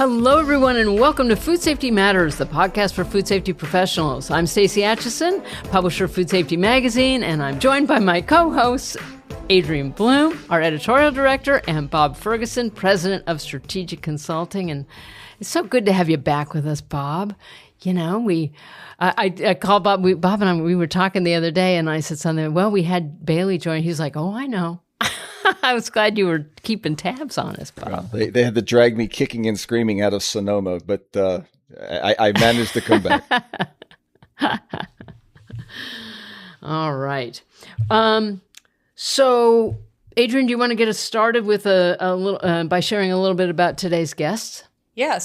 Hello, everyone, and welcome to Food Safety Matters, the podcast for food safety professionals. I'm Stacey Atchison, publisher of Food Safety Magazine, and I'm joined by my co-hosts, Adrian Bloom, our editorial director, and Bob Ferguson, president of Strategic Consulting. And it's so good to have you back with us, Bob. You know, I called Bob. Bob and I, we were talking the other day, and I said something. Well, we had Bailey join. He's like, "Oh, I know." I was glad you were keeping tabs on us, Bob. Well, they had to drag me kicking and screaming out of Sonoma, but I managed to come back. All right. So, Adrian, do you want to get us started with a little by sharing a little bit about today's guests? Yeah.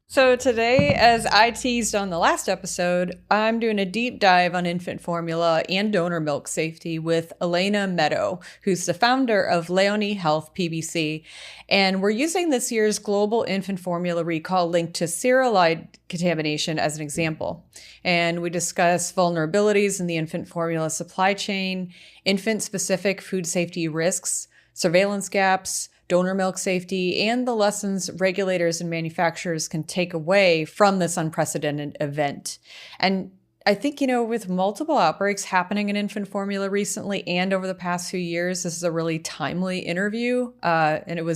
So today, as I teased on the last episode, I'm doing a deep dive on infant formula and donor milk safety with Elena Medo, who's the founder of Leonie Health PBC. And we're using this year's global infant formula recall linked to Cereulide contamination as an example. And we discuss vulnerabilities in the infant formula supply chain, infant-specific food safety risks, surveillance gaps, donor milk safety, and the lessons regulators and manufacturers can take away from this unprecedented event. And I think, you know, with multiple outbreaks happening in infant formula recently and over the past few years, this is a really timely interview. And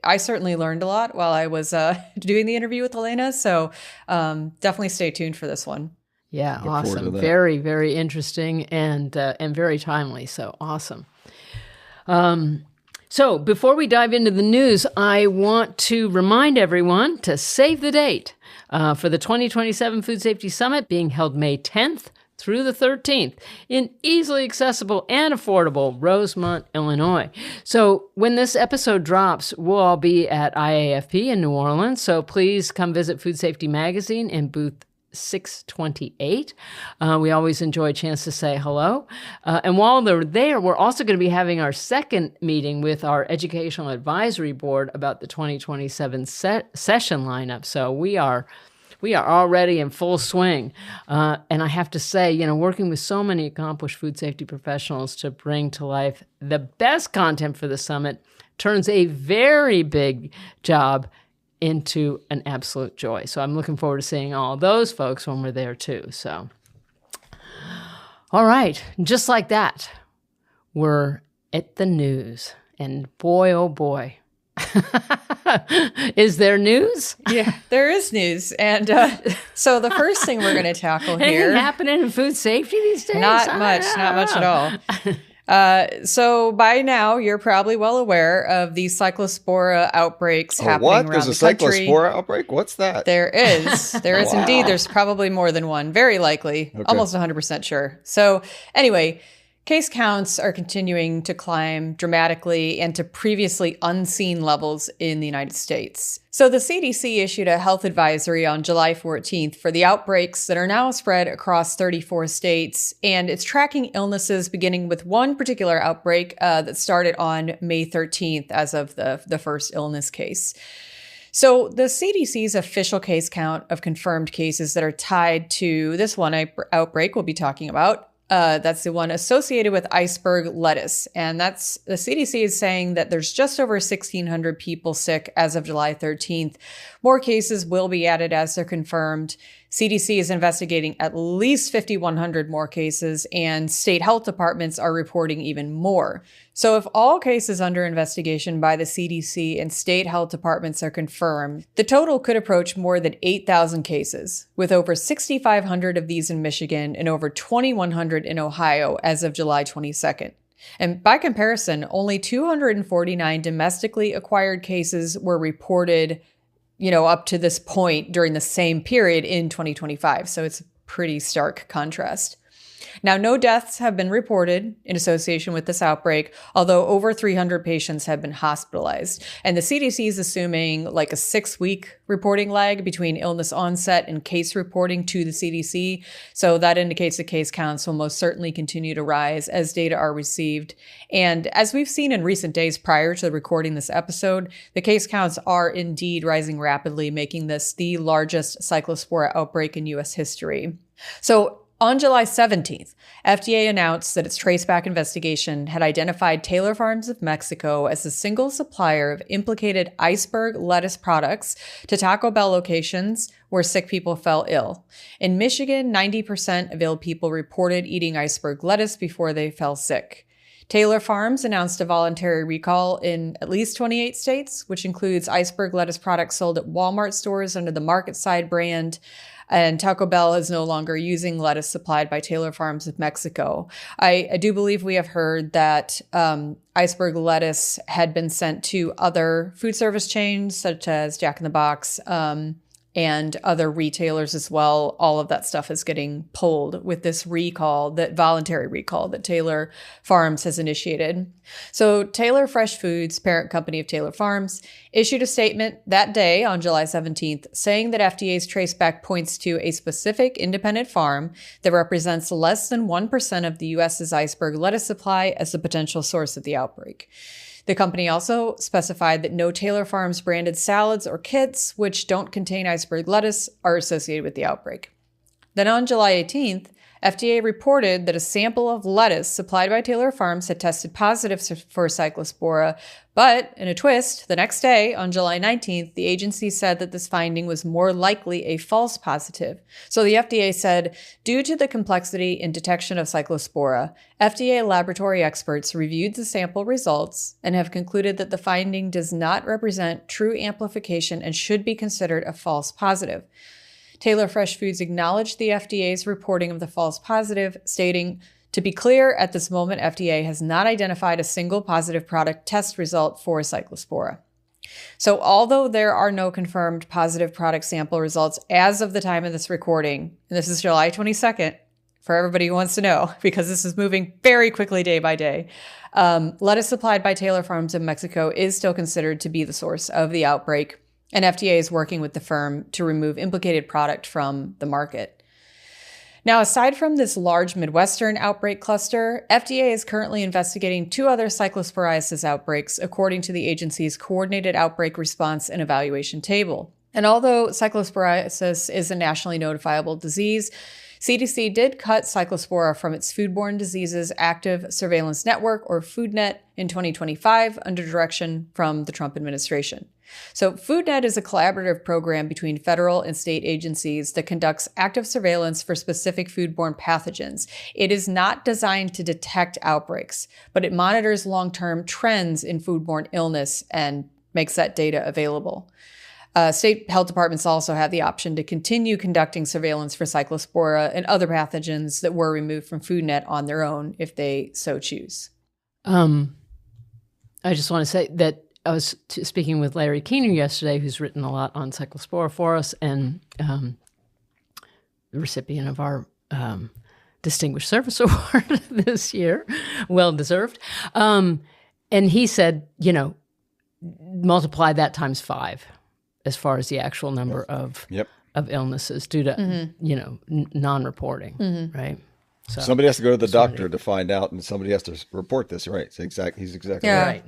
I certainly learned a lot while I was doing the interview with Elena. So definitely stay tuned for this one. Yeah, awesome. Very, very interesting and very timely. So awesome. So before we dive into the news, I want to remind everyone to save the date for the 2027 Food Safety Summit being held May 10th through the 13th in easily accessible and affordable Rosemont, Illinois. So when this episode drops, we'll all be at IAFP in New Orleans. So please come visit Food Safety Magazine in booth 628. We always enjoy a chance to say hello. And while they're there, we're also going to be having our second meeting with our Educational Advisory Board about the 2027 session lineup. So we are already in full swing. And I have to say, you know, working with so many accomplished food safety professionals to bring to life the best content for the summit turns a very big job into an absolute joy. So I'm looking forward to seeing all those folks when we're there too. So, all right, just like that, we're at the news. And boy, oh boy, is there news? Yeah, there is news. And so the first thing we're going to tackle here. Anything happening in food safety these days? Not much at all. So by now, you're probably well aware of the cyclospora outbreaks happening around the country. There's a cyclospora outbreak? What's that? There is. There is indeed. There's probably more than one. Very likely. Okay. Almost 100% sure. So anyway, case counts are continuing to climb dramatically and to previously unseen levels in the United States. So the CDC issued a health advisory on July 14th for the outbreaks that are now spread across 34 states, and it's tracking illnesses beginning with one particular outbreak that started on May 13th as of the first illness case. So the CDC's official case count of confirmed cases that are tied to this one outbreak we'll be talking about, that's the one associated with iceberg lettuce. And that's the CDC is saying that there's just over 1,600 people sick as of July 13th. More cases will be added as they're confirmed. CDC is investigating at least 5,100 more cases, and state health departments are reporting even more. So if all cases under investigation by the CDC and state health departments are confirmed, the total could approach more than 8,000 cases, with over 6,500 of these in Michigan and over 2,100 in Ohio as of July 22nd. And by comparison, only 249 domestically acquired cases were reported, you know, up to this point during the same period in 2025. So it's a pretty stark contrast. Now, no deaths have been reported in association with this outbreak, although over 300 patients have been hospitalized. And the CDC is assuming like a 6-week reporting lag between illness onset and case reporting to the CDC. So that indicates the case counts will most certainly continue to rise as data are received. And as we've seen in recent days prior to recording this episode, the case counts are indeed rising rapidly, making this the largest cyclospora outbreak in U.S. history. So On July 17th, FDA announced that its traceback investigation had identified Taylor Farms of Mexico as a single supplier of implicated iceberg lettuce products to Taco Bell locations where sick people fell ill. In Michigan, 90% of ill people reported eating iceberg lettuce before they fell sick. Taylor Farms announced a voluntary recall in at least 28 states, which includes iceberg lettuce products sold at Walmart stores under the Market Side brand. And Taco Bell is no longer using lettuce supplied by Taylor Farms of Mexico. I do believe we have heard that iceberg lettuce had been sent to other food service chains, such as Jack in the Box, and other retailers as well. All of that stuff is getting pulled with this recall, that voluntary recall that Taylor Farms has initiated. So Taylor Fresh Foods, parent company of Taylor Farms, issued a statement that day on July 17th saying that FDA's traceback points to a specific independent farm that represents less than 1% of the U.S.'s iceberg lettuce supply as the potential source of the outbreak. The company also specified that no Taylor Farms branded salads or kits which don't contain iceberg lettuce are associated with the outbreak. Then on July 18th, FDA reported that a sample of lettuce supplied by Taylor Farms had tested positive for Cyclospora, but in a twist, the next day, on July 19th, the agency said that this finding was more likely a false positive. So the FDA said, due to the complexity in detection of Cyclospora, FDA laboratory experts reviewed the sample results and have concluded that the finding does not represent true amplification and should be considered a false positive. Taylor Fresh Foods acknowledged the FDA's reporting of the false positive, stating, "To be clear, at this moment, FDA has not identified a single positive product test result for Cyclospora." So although there are no confirmed positive product sample results as of the time of this recording, and this is July 22nd, for everybody who wants to know, because this is moving very quickly day by day, lettuce supplied by Taylor Farms in Mexico is still considered to be the source of the outbreak, and FDA is working with the firm to remove implicated product from the market. Now, aside from this large Midwestern outbreak cluster, FDA is currently investigating 2 other cyclosporiasis outbreaks, according to the agency's Coordinated Outbreak Response and Evaluation Table. And although cyclosporiasis is a nationally notifiable disease, CDC did cut Cyclospora from its Foodborne Diseases Active Surveillance Network, or FoodNet, in 2025 under direction from the Trump administration. So FoodNet is a collaborative program between federal and state agencies that conducts active surveillance for specific foodborne pathogens. It is not designed to detect outbreaks, but it monitors long-term trends in foodborne illness and makes that data available. State health departments also have the option to continue conducting surveillance for Cyclospora and other pathogens that were removed from FoodNet on their own if they so choose. I just want to say that I was speaking with Larry Keener yesterday, who's written a lot on Cyclospora for us, and the recipient of our Distinguished Service Award this year, well-deserved. And he said, multiply that times 5 as far as the actual number of illnesses due to, non-reporting, right? So somebody has to go to the doctor to find out, and somebody has to report this, right? He's exactly right.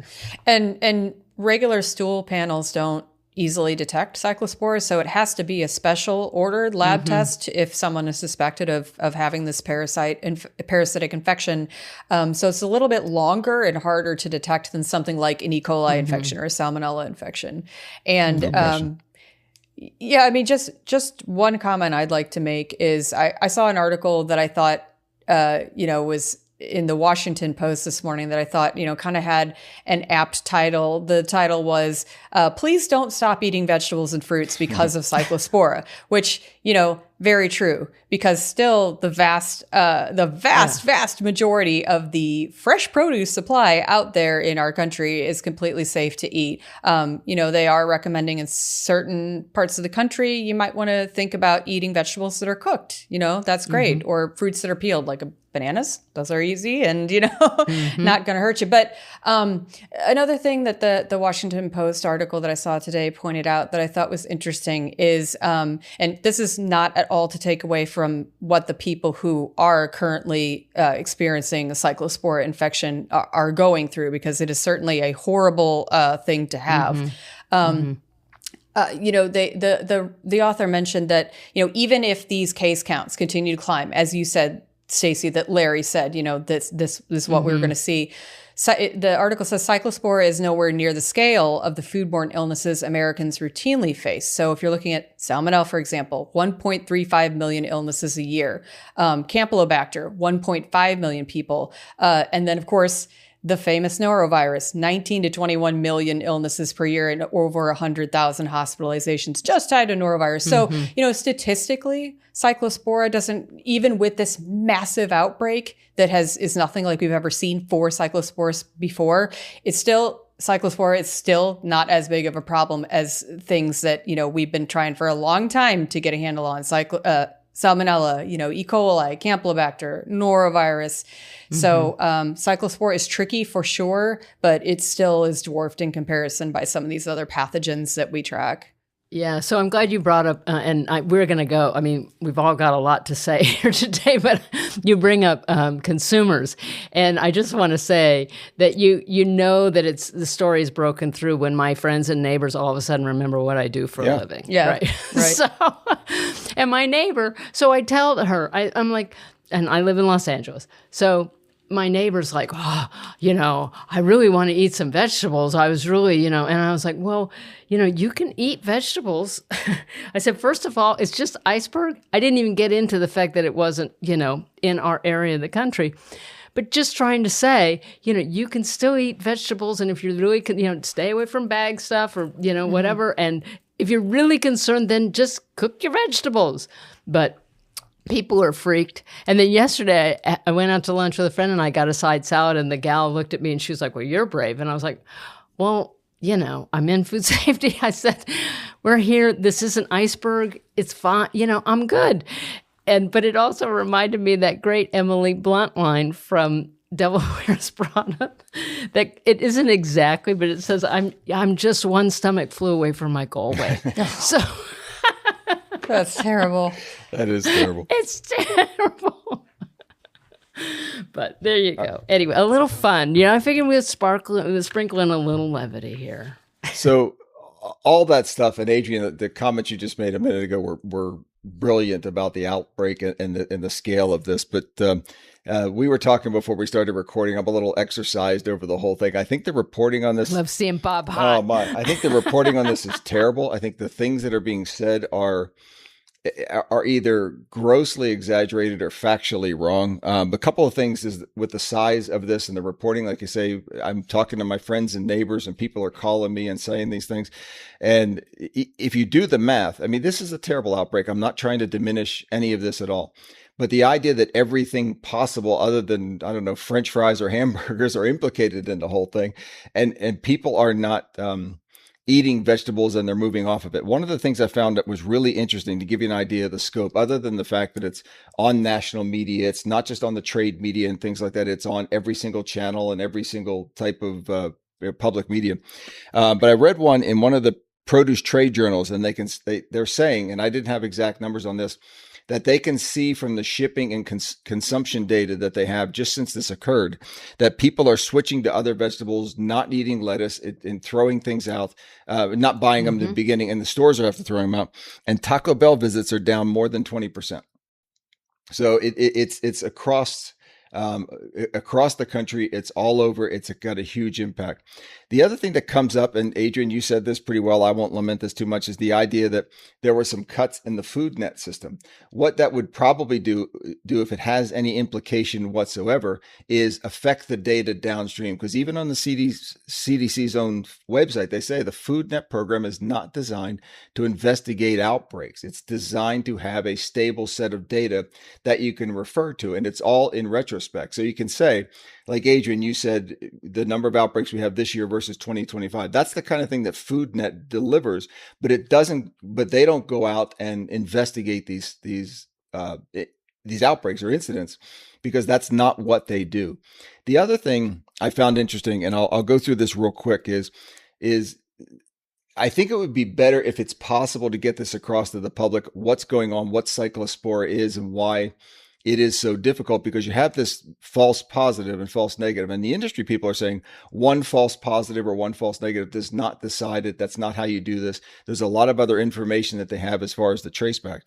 And regular stool panels don't easily detect cyclospores, so it has to be a special ordered lab test if someone is suspected of having this parasitic infection. So it's a little bit longer and harder to detect than something like an E. coli infection or a salmonella infection. And just one comment I'd like to make is I saw an article that I thought was in the Washington Post this morning that I thought, kind of had an apt title. The title was, "Please don't stop eating vegetables and fruits because of Cyclospora," which, very true, because still the vast majority of the fresh produce supply out there in our country is completely safe to eat. They are recommending in certain parts of the country, you might want to think about eating vegetables that are cooked. That's great. Or fruits that are peeled, like bananas. Those are easy and, not going to hurt you. But another thing that the Washington Post article that I saw today pointed out that I thought was interesting is, and this is not at all to take away from what the people who are currently experiencing a cyclospora infection are going through, because it is certainly a horrible thing to have. The author mentioned that, even if these case counts continue to climb, as you said, Stacey, that Larry said, this is what we're going to see. So the article says cyclospora is nowhere near the scale of the foodborne illnesses Americans routinely face. So if you're looking at Salmonella, for example, 1.35 million illnesses a year, Campylobacter, 1.5 million people. And then, of course, the famous norovirus, 19 to 21 million illnesses per year and over 100,000 hospitalizations just tied to norovirus. So, statistically, cyclospora doesn't, even with this massive outbreak that is nothing like we've ever seen for cyclospores before, cyclospora is still not as big of a problem as things that, we've been trying for a long time to get a handle on. Salmonella, E. coli, Campylobacter, norovirus. So cyclospora is tricky for sure, but it still is dwarfed in comparison by some of these other pathogens that we track. Yeah, so I'm glad you brought up, we're going to go. I mean, we've all got a lot to say here today, but you bring up consumers. And I just want to say that you know that the story is broken through when my friends and neighbors all of a sudden remember what I do for a living. Yeah, right. So, and my neighbor, so I tell her, I'm like, and I live in Los Angeles, so my neighbor's like, I really want to eat some vegetables. I was really, and I was like, well, you can eat vegetables. I said, first of all, it's just iceberg. I didn't even get into the fact that it wasn't, in our area of the country. But just trying to say, you can still eat vegetables. And if you're really, stay away from bag stuff or, whatever. And if you're really concerned, then just cook your vegetables. But people are freaked. And then yesterday, I went out to lunch with a friend and I got a side salad and the gal looked at me and she was like, well, you're brave. And I was like, well, I'm in food safety. I said, we're here. This is an iceberg. It's fine. I'm good. But it also reminded me of that great Emily Blunt line from Devil Wears Prada that it isn't exactly, but it says, I'm just one stomach flew away from my Galway. So that's terrible. That is terrible. It's terrible. But there you go. Anyway, a little fun. I figured we'd sprinkle in a little levity here. So all that stuff, and Adrian, the comments you just made a minute ago were brilliant about the outbreak and the scale of this. But we were talking before we started recording. I'm a little exercised over the whole thing. I think the reporting on this... Love seeing Bob hot. Oh, my. I think the reporting on this is terrible. I think the things that are being said are either grossly exaggerated or factually wrong. A couple of things is with the size of this and the reporting, like you say, I'm talking to my friends and neighbors and people are calling me and saying these things. And if you do the math, I mean, this is a terrible outbreak. I'm not trying to diminish any of this at all. But the idea that everything possible other than, I don't know, French fries or hamburgers are implicated in the whole thing, and people are not eating vegetables and they're moving off of it. One of the things I found that was really interesting to give you an idea of the scope, other than the fact that it's on national media, it's not just on the trade media and things like that. It's on every single channel and every single type of public media. But I read one in one of the produce trade journals, and they're saying, and I didn't have exact numbers on this, that they can see from the shipping and consumption data that they have just since this occurred, that people are switching to other vegetables, not eating lettuce and throwing things out, not buying them in the beginning, and the stores are have to throw them out. And Taco Bell visits are down more than 20%. So it's across the country. It's all over. It's got a huge impact. The other thing that comes up, and Adrian, you said this pretty well, I won't lament this too much, is the idea that there were some cuts in the food net system. What that would probably do if it has any implication whatsoever is affect the data downstream. Because even on the CDC's own website, they say the food net program is not designed to investigate outbreaks. It's designed to have a stable set of data that you can refer to. And it's all in retrospect. So you can say, like Adrian, you said the number of outbreaks we have this year versus 2025. That's the kind of thing that FoodNet delivers, but they don't go out and investigate these outbreaks or incidents, because that's not what they do. The other thing I found interesting, and I'll go through this real quick, is I think it would be better if it's possible to get this across to the public, what's going on, what cyclospora is, and why it is so difficult because you have this false positive and false negative. And the industry people are saying one false positive or one false negative does not decide it. That's not how you do this. There's a lot of other information that they have as far as the traceback.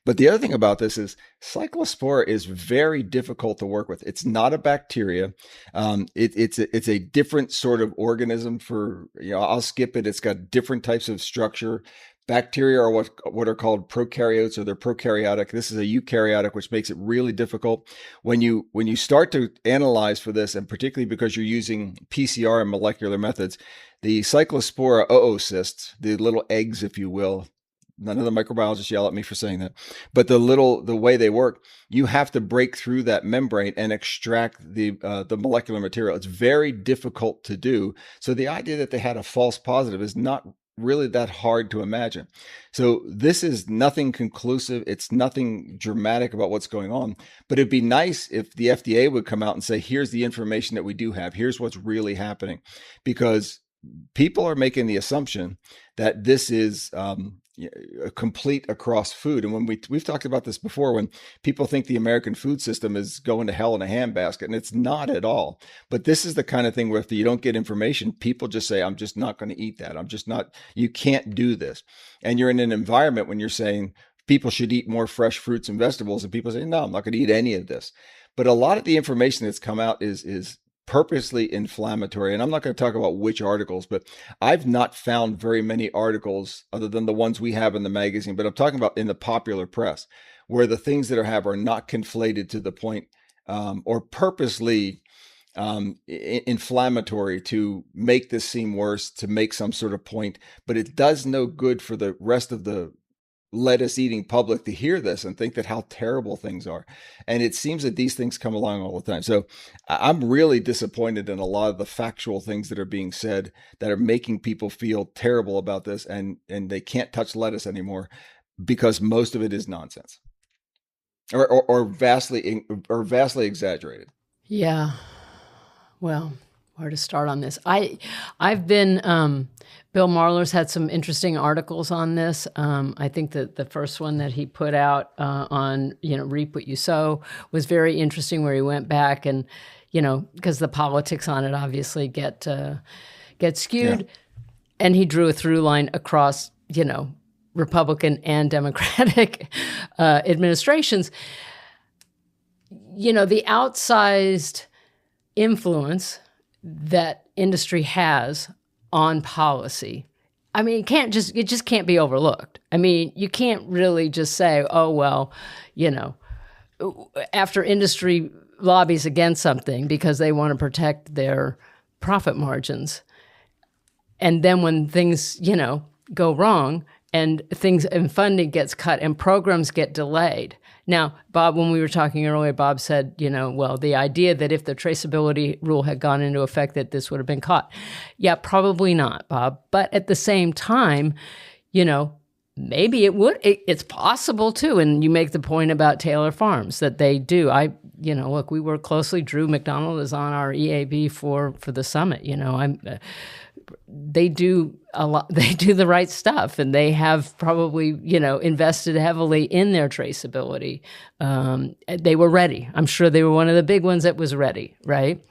But the other thing about this is cyclospora is very difficult to work with. It's not a bacteria. It's a different sort of organism for, I'll skip it. It's got different types of structure. Bacteria are what are called prokaryotes, or they're prokaryotic. This is a eukaryotic, which makes it really difficult. When you start to analyze for this, and particularly because you're using PCR and molecular methods, the cyclospora oocysts, the little eggs, if you will, none of the microbiologists yell at me for saying that, but the way they work, you have to break through that membrane and extract the molecular material. It's very difficult to do. So the idea that they had a false positive is not really that hard to imagine. So this is nothing conclusive. It's nothing dramatic about what's going on, but it'd be nice if the FDA would come out and say, here's the information that we do have. Here's what's really happening, because people are making the assumption that this is a complete across food. And when we've talked about this before, when people think the American food system is going to hell in a handbasket, and it's not at all. But this is the kind of thing where if you don't get information, people just say, I'm just not going to eat that. You can't do this. And you're in an environment when you're saying people should eat more fresh fruits and vegetables, and people say, no, I'm not going to eat any of this. But a lot of the information that's come out is purposely inflammatory. And I'm not going to talk about which articles, but I've not found very many articles other than the ones we have in the magazine, but I'm talking about in the popular press, where the things that are not conflated to the point or purposely inflammatory to make this seem worse, to make some sort of point, but it does no good for the rest of the lettuce eating public to hear this and think that how terrible things are. And it seems that these things come along all the time. So I'm really disappointed in a lot of the factual things that are being said that are making people feel terrible about this, and they can't touch lettuce anymore because most of it is nonsense or vastly exaggerated. Yeah. Well, where to start on this? I've been Bill Marler's had some interesting articles on this. I think that the first one that he put out on reap what you sow was very interesting, where he went back and because the politics on it obviously get skewed, yeah. And he drew a through line across Republican and Democratic administrations. The outsized influence that industry has on policy. I mean, it just can't be overlooked. I mean, you can't really just say, oh, well, after industry lobbies against something because they want to protect their profit margins. And then when things, go wrong and funding gets cut and programs get delayed. Now, Bob, when we were talking earlier, Bob said, the idea that if the traceability rule had gone into effect, that this would have been caught. Yeah, probably not, Bob. But at the same time, maybe it would. It's possible too. And you make the point about Taylor Farms that they do. Look, we work closely. Drew McDonald is on our EAB for the summit. They do a lot. They do the right stuff, and they have probably, invested heavily in their traceability. They were ready. I'm sure they were one of the big ones that was ready, right?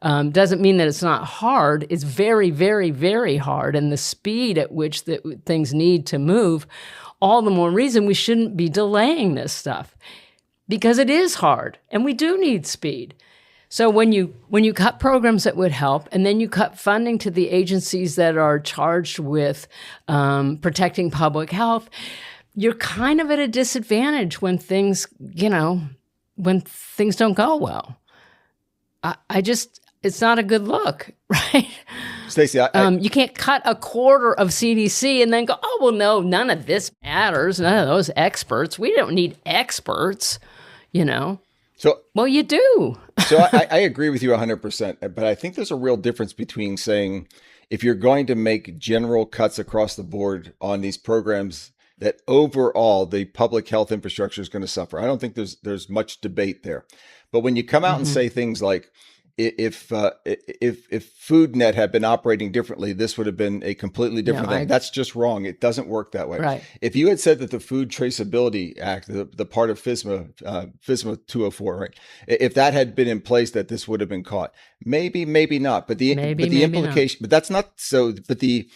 Doesn't mean that it's not hard. It's very, very, very hard. And the speed at which things need to move, all the more reason we shouldn't be delaying this stuff, because it is hard and we do need speed. So when you cut programs that would help, and then you cut funding to the agencies that are charged with protecting public health, you're kind of at a disadvantage when things, when things don't go well. It's not a good look, right? Stacey, you can't cut a quarter of CDC and then go, oh, well, no, none of this matters. None of those experts. We don't need experts, So, well, you do. So I agree with you 100%, but I think there's a real difference between saying if you're going to make general cuts across the board on these programs, that overall the public health infrastructure is going to suffer. I don't think there's much debate there. But when you come out and say things like, if Food Net had been operating differently, this would have been a completely different thing. That's just wrong. It doesn't work that way. Right. If you had said that the Food Traceability Act, the part of FSMA 204, right? If that had been in place, that this would have been caught. Maybe not. But the implication, but that's not so. But the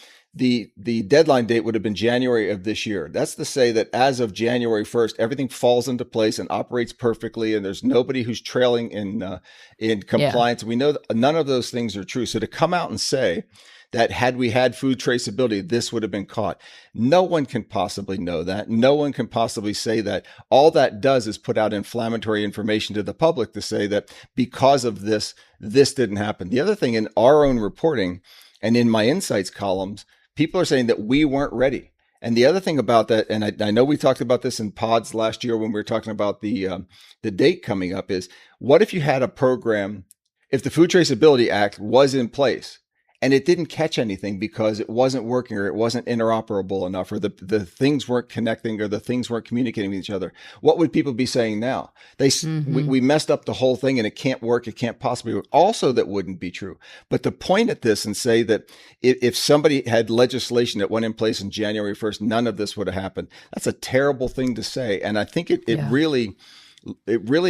deadline date would have been January of this year. That's to say that as of January 1st, everything falls into place and operates perfectly, and there's nobody who's trailing in compliance. We know that none of those things are true. So to come out and say that had we had food traceability, this would have been caught, no one can possibly know that. No one can possibly say that. All that does is put out inflammatory information to the public to say that because of this, this didn't happen. The other thing, in our own reporting and in my insights columns, people are saying that we weren't ready. And the other thing about that, and I know we talked about this in pods last year when we were talking about the date coming up, is what if you had a program, if the Food Traceability Act was in place and it didn't catch anything because it wasn't working or it wasn't interoperable enough or the things weren't connecting or the things weren't communicating with each other? What would people be saying now? We messed up the whole thing and it can't work. It can't possibly work. Also, that wouldn't be true. But to point at this and say that if somebody had legislation that went in place in January 1st, none of this would have happened. That's a terrible thing to say. And I think it really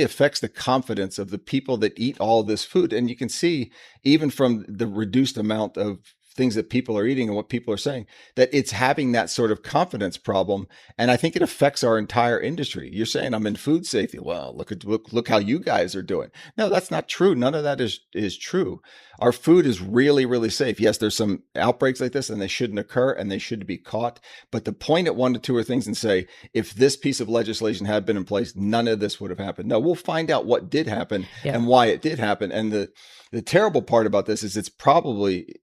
affects the confidence of the people that eat all this food. And you can see even from the reduced amount of things that people are eating and what people are saying, that it's having that sort of confidence problem. And I think it affects our entire industry. You're saying I'm in food safety. Well, look how you guys are doing. No, that's not true. None of that is true. Our food is really, really safe. Yes, there's some outbreaks like this and they shouldn't occur and they should be caught. But to point at one to two or things and say, if this piece of legislation had been in place, none of this would have happened. No, we'll find out what did happen and why it did happen. And the terrible part about this is it's probably,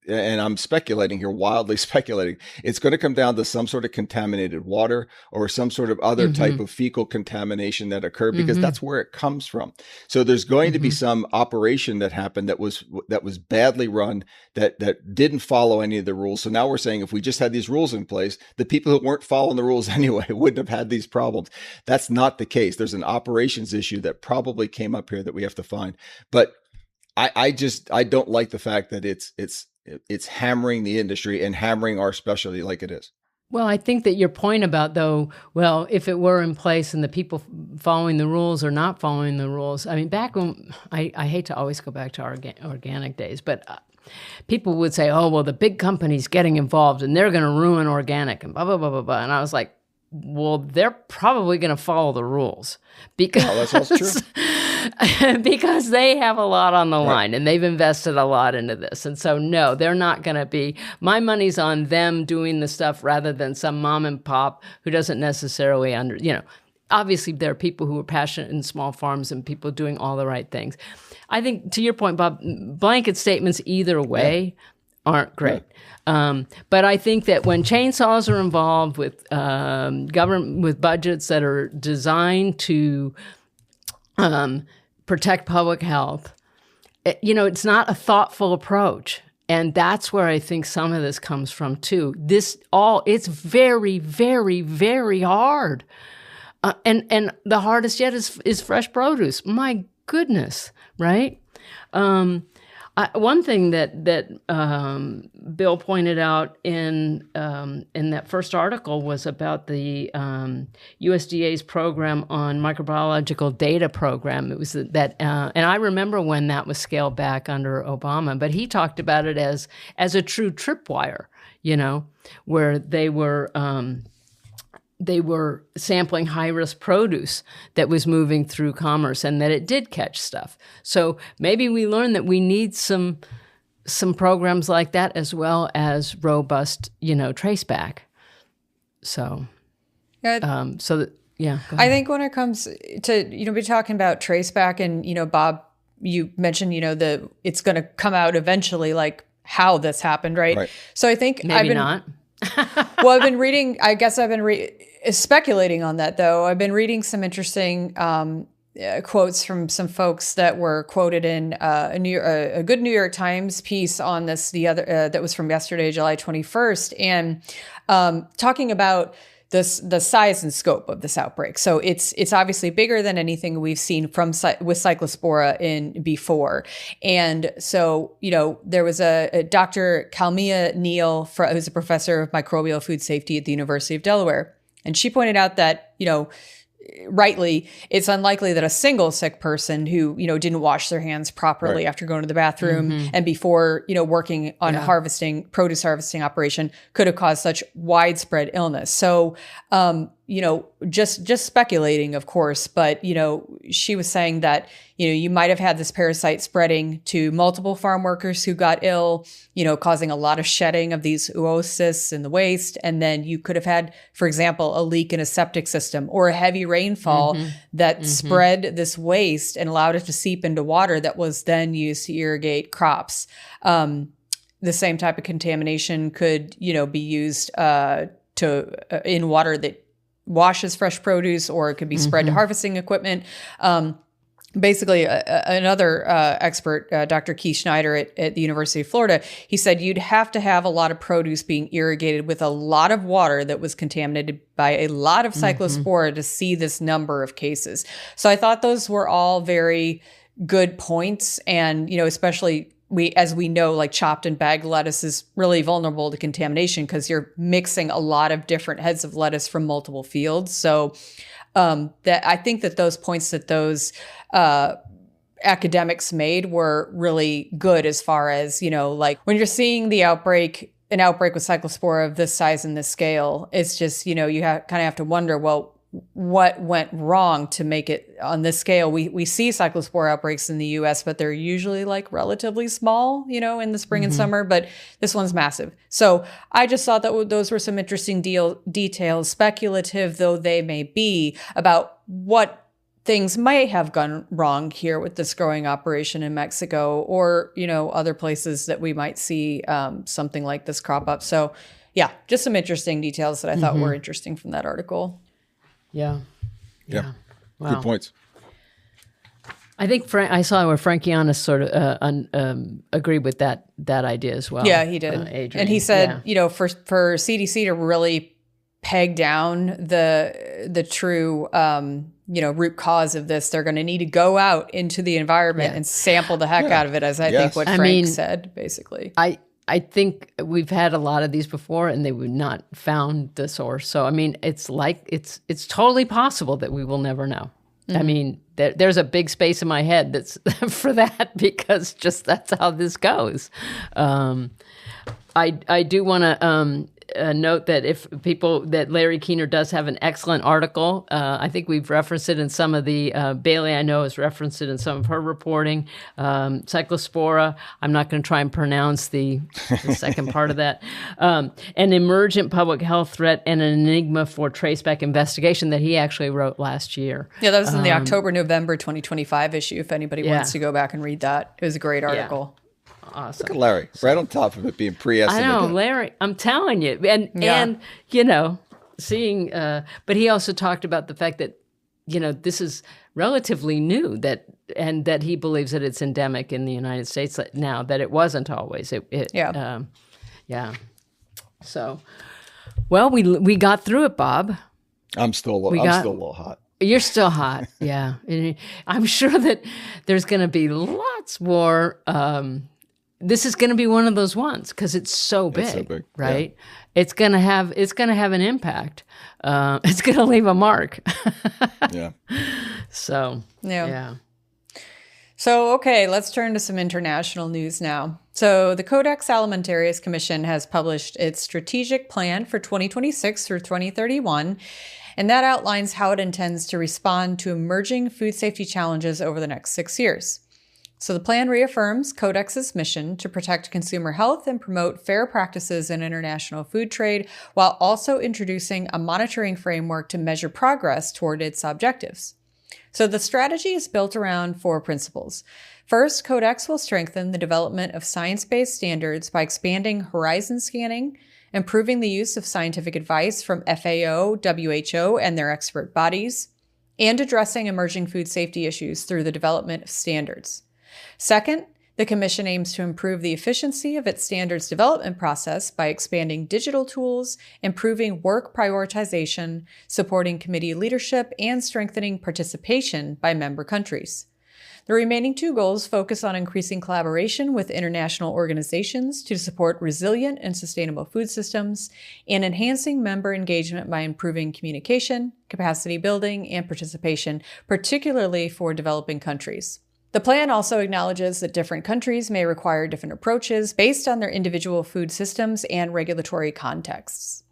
and I'm speculating here, wildly speculating, it's going to come down to some sort of contaminated water or some sort of other type of fecal contamination that occurred, because that's where it comes from. So there's going to be some operation that happened that was badly run, that didn't follow any of the rules. So now we're saying if we just had these rules in place, the people who weren't following the rules anyway wouldn't have had these problems. That's not the case. There's an operations issue that probably came up here that we have to find. But I don't like the fact that it's hammering the industry and hammering our specialty like it is. Well, I think that your point about, though, well, if it were in place and the people following the rules or not following the rules, I mean, back when, I hate to always go back to our organic days, but people would say, oh, well, the big company's getting involved and they're going to ruin organic and blah, blah, blah, blah, blah. And I was like, well, they're probably going to follow the rules because, that's true. because they have a lot on the line and they've invested a lot into this. And so, no, they're not going to be, my money's on them doing the stuff rather than some mom and pop who doesn't necessarily obviously there are people who are passionate in small farms and people doing all the right things. I think, to your point, Bob, blanket statements either way aren't great. But I think that when chainsaws are involved with government, with budgets that are designed to protect public health, it's not a thoughtful approach. And that's where I think some of this comes from too. It's very, very, very hard. And the hardest yet is fresh produce. My goodness, right? One thing that Bill pointed out in that first article was about the USDA's program on microbiological data program. It was that, and I remember when that was scaled back under Obama. But he talked about it as a true tripwire, where they were sampling high-risk produce that was moving through commerce and that it did catch stuff. So maybe we learned that we need some programs like that as well as robust, traceback. So, I think when it comes to, we're talking about traceback and, Bob, you mentioned, it's going to come out eventually, like how this happened, right? So I think maybe not. Well, I've been reading, I guess I've been speculating on that, though. I've been reading some interesting quotes from some folks that were quoted in a good New York Times piece on this, that was from yesterday, July 21st, and talking about the size and scope of this outbreak. So it's obviously bigger than anything we've seen with Cyclospora in before. And so, there was a Dr. Kalmia Neal, who's a professor of microbial food safety at the University of Delaware. And she pointed out that, rightly, it's unlikely that a single sick person who, didn't wash their hands properly after going to the bathroom and before, working on a produce harvesting operation could have caused such widespread illness. So, just speculating, of course, but, she was saying that, you might have had this parasite spreading to multiple farm workers who got ill, causing a lot of shedding of these oocysts in the waste. And then you could have had, for example, a leak in a septic system or a heavy rainfall that spread this waste and allowed it to seep into water that was then used to irrigate crops. The same type of contamination could, be used in water that washes fresh produce, or it could be spread to harvesting equipment. Basically, another expert, Dr. Keith Schneider at the University of Florida, he said you'd have to have a lot of produce being irrigated with a lot of water that was contaminated by a lot of cyclospora to see this number of cases. So I thought those were all very good points. And, especially as we know, like chopped and bagged lettuce is really vulnerable to contamination because you're mixing a lot of different heads of lettuce from multiple fields. So that I think that those points that those academics made were really good as far as, like when you're seeing an outbreak with cyclospora of this size and this scale, it's just, you kind of have to wonder, well, what went wrong to make it on this scale? We see cyclospora outbreaks in the US, but they're usually like relatively small, in the spring and summer, but this one's massive. So I just thought that those were some interesting details, speculative though they may be, about what things may have gone wrong here with this growing operation in Mexico, or, other places that we might see something like this crop up. So yeah, just some interesting details that I thought were interesting from that article. Yeah. Wow. Good points. I think I saw where Frankianis sort of agreed with that idea as well. Yeah, he did. Adrian. And he said, for CDC to really peg down the true root cause of this, they're going to need to go out into the environment and sample the heck out of it, as I think what Frank said, basically. I think we've had a lot of these before, and they would not found the source. So, it's it's totally possible that we will never know. There's a big space in my head that's for that, because just that's how this goes. I do want to note that that Larry Keener does have an excellent article. I think we've referenced it in some of the, Bailey I know has referenced it in some of her reporting. Cyclospora, I'm not going to try and pronounce the second part of that. An emergent public health threat and an enigma for traceback investigation that he actually wrote last year. Yeah, that was in the October-November 2025 issue, if anybody wants to go back and read that. It was a great article. Yeah. Awesome. Look at Larry, right on top of it, being pre-estimated. I know, Larry, I'm telling you. And seeing, but he also talked about the fact that, this is relatively new, that he believes that it's endemic in the United States now, that it wasn't always. So, well, we got through it, Bob. I'm still a little hot. You're still hot, yeah. I'm sure that there's going to be lots more. This is going to be one of those ones because it's so big, right? Yeah. It's going to have an impact. It's going to leave a mark. Yeah. So yeah. So okay, let's turn to some international news now. So the Codex Alimentarius Commission has published its strategic plan for 2026 through 2031. And that outlines how it intends to respond to emerging food safety challenges over the next 6 years. So the plan reaffirms Codex's mission to protect consumer health and promote fair practices in international food trade, while also introducing a monitoring framework to measure progress toward its objectives. So the strategy is built around 4 principles. First, Codex will strengthen the development of science-based standards by expanding horizon scanning, improving the use of scientific advice from FAO, WHO, and their expert bodies, and addressing emerging food safety issues through the development of standards. Second, The Commission aims to improve the efficiency of its standards development process by expanding digital tools, improving work prioritization, supporting committee leadership, and strengthening participation by member countries. The remaining 2 goals focus on increasing collaboration with international organizations to support resilient and sustainable food systems and enhancing member engagement by improving communication, capacity building, and participation, particularly for developing countries. The plan also acknowledges that different countries may require different approaches based on their individual food systems and regulatory contexts.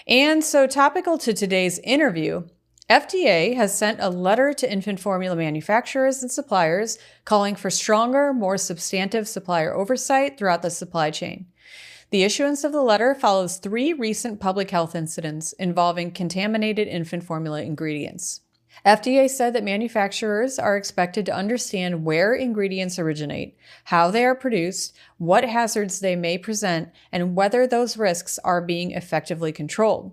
And so, topical to today's interview, FDA has sent a letter to infant formula manufacturers and suppliers calling for stronger, more substantive supplier oversight throughout the supply chain. The issuance of the letter follows 3 recent public health incidents involving contaminated infant formula ingredients. FDA said that manufacturers are expected to understand where ingredients originate, how they are produced, what hazards they may present, and whether those risks are being effectively controlled.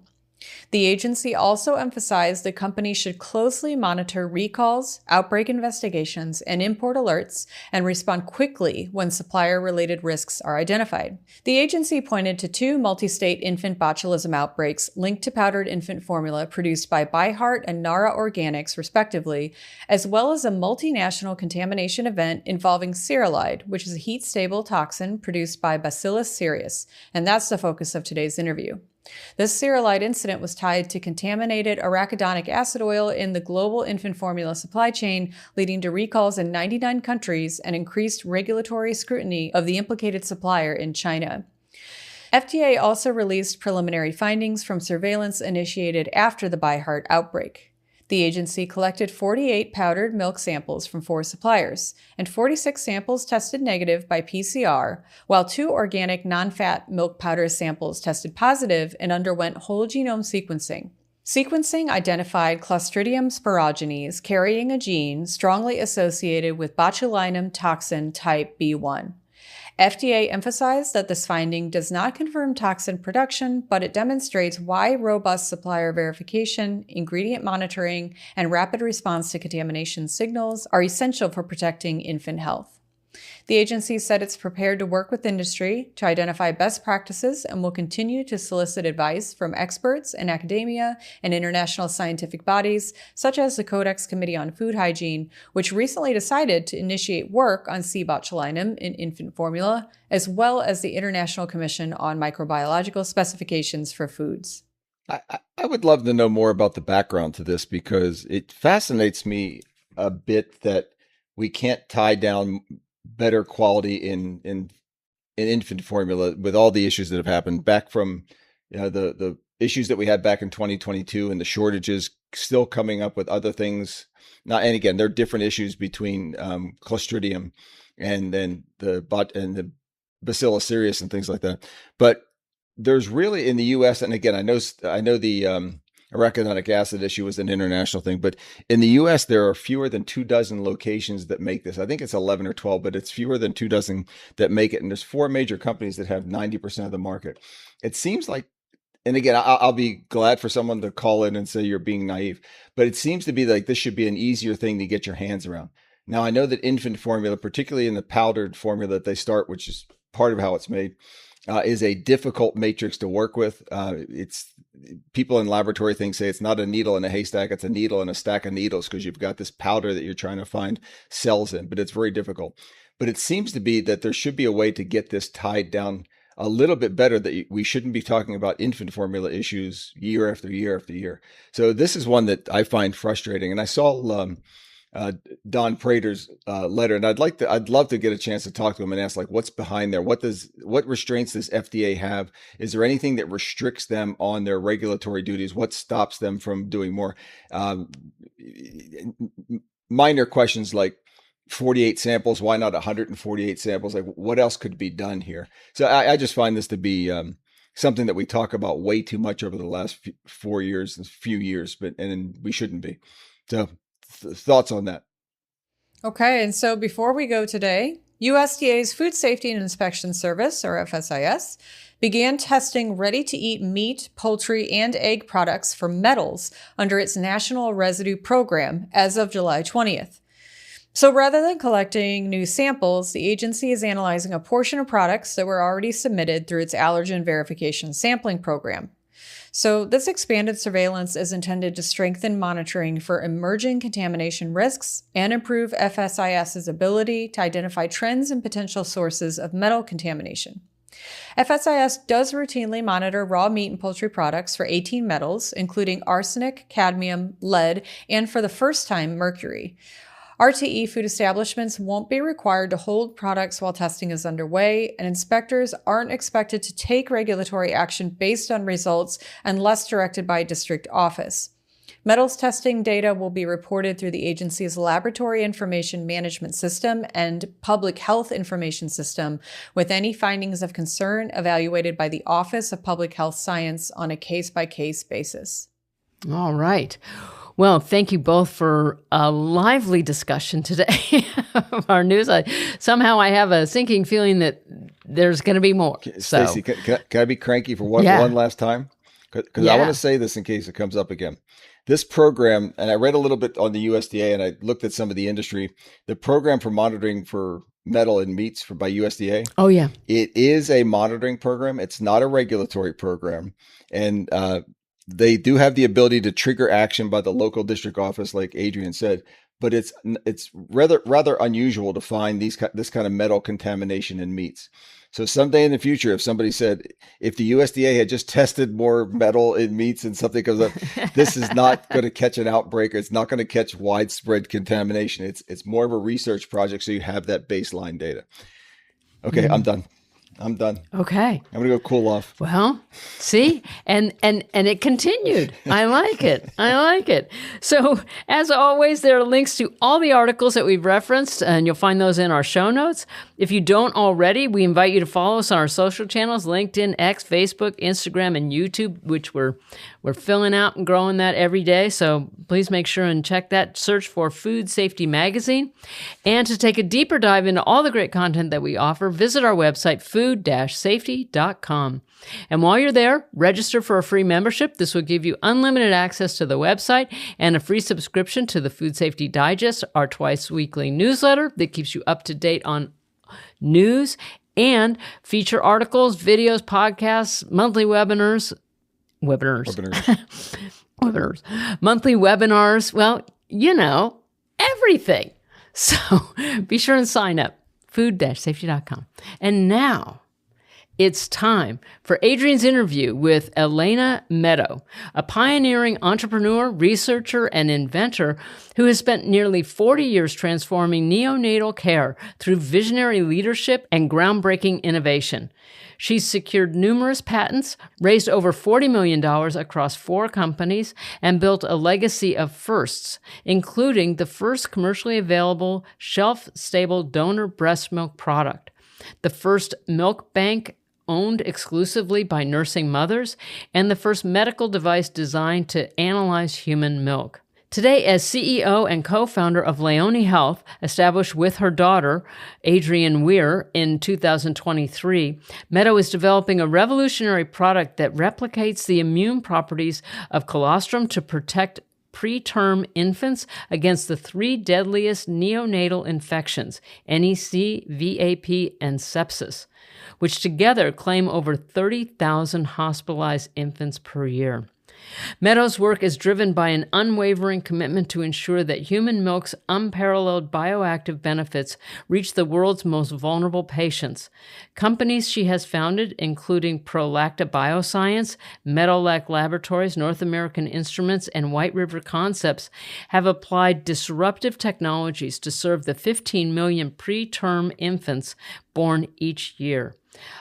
The agency also emphasized that companies should closely monitor recalls, outbreak investigations, and import alerts, and respond quickly when supplier-related risks are identified. The agency pointed to 2 multi-state infant botulism outbreaks linked to powdered infant formula produced by ByHeart and Nara Organics, respectively, as well as a multinational contamination event involving Cereulide, which is a heat-stable toxin produced by Bacillus cereus, and that's the focus of today's interview. This Cereulide incident was tied to contaminated arachidonic acid oil in the global infant formula supply chain, leading to recalls in 99 countries and increased regulatory scrutiny of the implicated supplier in China. FDA also released preliminary findings from surveillance initiated after the ByHeart outbreak. The agency collected 48 powdered milk samples from 4 suppliers, and 46 samples tested negative by PCR, while 2 organic non-fat milk powder samples tested positive and underwent whole genome sequencing. Sequencing identified Clostridium sporogenes carrying a gene strongly associated with botulinum toxin type B1. FDA emphasized that this finding does not confirm toxin production, but it demonstrates why robust supplier verification, ingredient monitoring, and rapid response to contamination signals are essential for protecting infant health. The agency said it's prepared to work with industry to identify best practices and will continue to solicit advice from experts in academia and international scientific bodies, such as the Codex Committee on Food Hygiene, which recently decided to initiate work on C. botulinum in infant formula, as well as the International Commission on Microbiological Specifications for Foods. I would love to know more about the background to this because it fascinates me a bit that we can't tie down better quality in infant formula with all the issues that have happened back from the issues that we had back in 2022 and the shortages still coming up with other things. Now, and again, there are different issues between Clostridium and then the Bacillus cereus and things like that. But there's really in the U.S. and again, I know the arachidonic acid issue was an international thing, but in the U.S., there are fewer than 24 locations that make this. I think it's 11 or 12, but it's fewer than 24 that make it. And there's 4 major companies that have 90% of the market. It seems like, and again, I'll be glad for someone to call in and say you're being naive, but it seems to be like this should be an easier thing to get your hands around. Now, I know that infant formula, particularly in the powdered formula that they start, which is part of how it's made, is a difficult matrix to work with. It's people in laboratory things say it's not a needle in a haystack, it's a needle in a stack of needles because you've got this powder that you're trying to find cells in, but it's very difficult. But it seems to be that there should be a way to get this tied down a little bit better, that we shouldn't be talking about infant formula issues year after year after year. So this is one that I find frustrating. And I saw Don Prater's letter, and I'd love to get a chance to talk to him and ask, like, what's behind there? What restraints does FDA have? Is there anything that restricts them on their regulatory duties? What stops them from doing more? Minor questions like 48 samples, why not 148 samples? Like, what else could be done here? So I just find this to be something that we talk about way too much over the last few years, and we shouldn't be. So thoughts on that? Okay, and so before we go today, USDA's Food Safety and Inspection Service, or FSIS, began testing ready-to-eat meat, poultry, and egg products for metals under its National Residue Program as of July 20th. So rather than collecting new samples, the agency is analyzing a portion of products that were already submitted through its allergen verification sampling program. So this expanded surveillance is intended to strengthen monitoring for emerging contamination risks and improve FSIS's ability to identify trends and potential sources of metal contamination. FSIS does routinely monitor raw meat and poultry products for 18 metals, including arsenic, cadmium, lead, and for the first time, mercury. RTE food establishments won't be required to hold products while testing is underway, and inspectors aren't expected to take regulatory action based on results unless directed by a district office. Metals testing data will be reported through the agency's Laboratory Information Management System and Public Health Information System, with any findings of concern evaluated by the Office of Public Health Science on a case-by-case basis. All right. Well, thank you both for a lively discussion today of our news. Somehow I have a sinking feeling that there's going to be more. Stacey, can I be cranky for one last time? Because I want to say this in case it comes up again. This program, and I read a little bit on the USDA and I looked at some of the industry, the program for monitoring for metal in meats by USDA. Oh, yeah. It is a monitoring program. It's not a regulatory program. And they do have the ability to trigger action by the local district office, like Adrian said, but it's rather unusual to find this kind of metal contamination in meats. So someday in the future, if somebody said, if the USDA had just tested more metal in meats and something comes up, this is not going to catch an outbreak. It's not going to catch widespread contamination. It's more of a research project, so you have that baseline data. Okay, I'm done. Okay. I'm going to go cool off. Well, see, and it continued. I like it. So as always, there are links to all the articles that we've referenced, and you'll find those in our show notes. If you don't already, we invite you to follow us on our social channels, LinkedIn, X, Facebook, Instagram, and YouTube, which we're filling out and growing that every day. So please make sure and check that. Search for Food Safety Magazine. And to take a deeper dive into all the great content that we offer, visit our website, food-safety.com. And while you're there, register for a free membership. This will give you unlimited access to the website and a free subscription to the Food Safety Digest, our twice-weekly newsletter that keeps you up to date on news and feature articles, videos, podcasts, monthly webinars, monthly webinars. Well, everything. So be sure and sign up, food-safety.com. And now it's time for Adrian's interview with Elena Medo, a pioneering entrepreneur, researcher, and inventor who has spent nearly 40 years transforming neonatal care through visionary leadership and groundbreaking innovation. She's secured numerous patents, raised over $40 million across 4 companies, and built a legacy of firsts, including the first commercially available shelf-stable donor breast milk product, the first milk bank owned exclusively by nursing mothers, and the first medical device designed to analyze human milk. Today, as CEO and co-founder of Leone Health, established with her daughter, Adrienne Weir, in 2023, Medo is developing a revolutionary product that replicates the immune properties of colostrum to protect preterm infants against the 3 deadliest neonatal infections, NEC, VAP, and sepsis, which together claim over 30,000 hospitalized infants per year. Medo's work is driven by an unwavering commitment to ensure that human milk's unparalleled bioactive benefits reach the world's most vulnerable patients. Companies she has founded, including Prolacta Bioscience, Medolec Laboratories, North American Instruments, and White River Concepts, have applied disruptive technologies to serve the 15 million preterm infants born each year.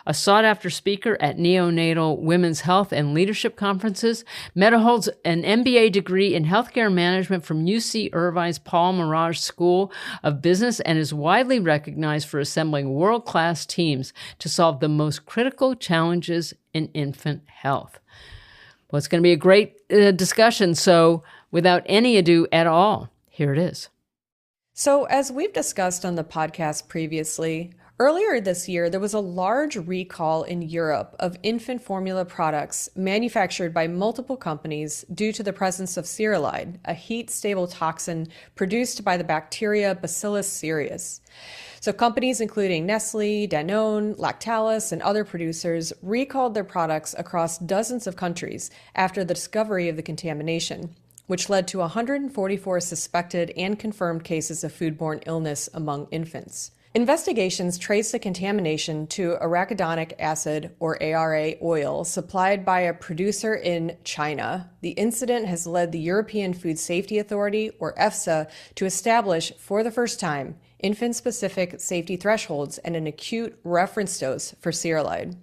A sought-after speaker at neonatal women's health and leadership conferences, Medo holds an MBA degree in healthcare management from UC Irvine's Paul Merage School of Business and is widely recognized for assembling world-class teams to solve the most critical challenges in infant health. Well, it's going to be a great discussion, so without any ado at all, here it is. So, as we've discussed on the podcast previously, Earlier this year, there was a large recall in Europe of infant formula products manufactured by multiple companies due to the presence of cereulide, a heat stable toxin produced by the bacteria Bacillus cereus. So, companies including Nestle, Danone, Lactalis, and other producers recalled their products across dozens of countries after the discovery of the contamination, which led to 144 suspected and confirmed cases of foodborne illness among infants. Investigations trace the contamination to arachidonic acid, or ARA oil, supplied by a producer in China. The incident has led the European Food Safety Authority, or EFSA, to establish, for the first time, infant-specific safety thresholds and an acute reference dose for cereulide.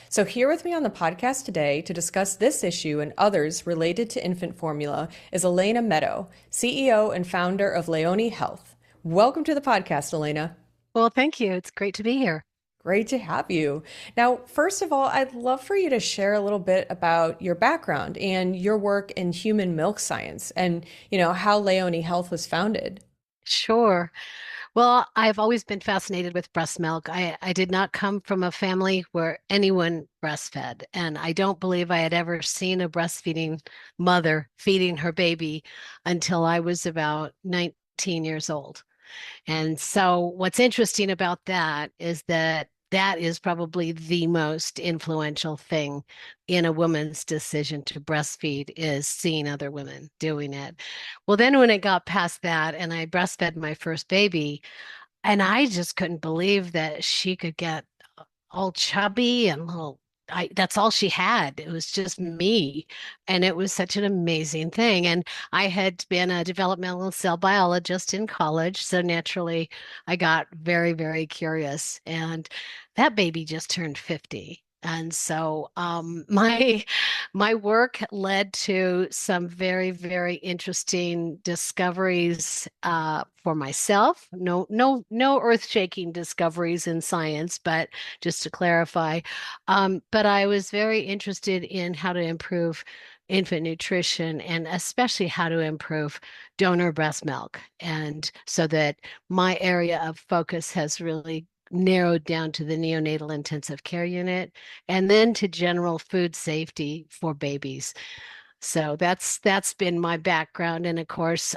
So here with me on the podcast today to discuss this issue and others related to infant formula is Elena Medo, CEO and founder of Leone Health. Welcome to the podcast, Elena. Well, thank you. It's great to be here. Great to have you. Now, first of all, I'd love for you to share a little bit about your background and your work in human milk science and, how Leone Health was founded. Sure. Well, I've always been fascinated with breast milk. I did not come from a family where anyone breastfed, and I don't believe I had ever seen a breastfeeding mother feeding her baby until I was about 19 years old. And so what's interesting about that is that that is probably the most influential thing in a woman's decision to breastfeed is seeing other women doing it. Well, then when it got past that and I breastfed my first baby, and I just couldn't believe that she could get all chubby and little. That's all she had. It was just me. And it was such an amazing thing. And I had been a developmental cell biologist in college. So naturally, I got very, very curious. And that baby just turned 50. And so my work led to some very, very interesting discoveries for myself. No earth-shaking discoveries in science, but just to clarify. But I was very interested in how to improve infant nutrition and especially how to improve donor breast milk. And so that my area of focus has really narrowed down to the neonatal intensive care unit and then to general food safety for babies. So that's been my background. And of course,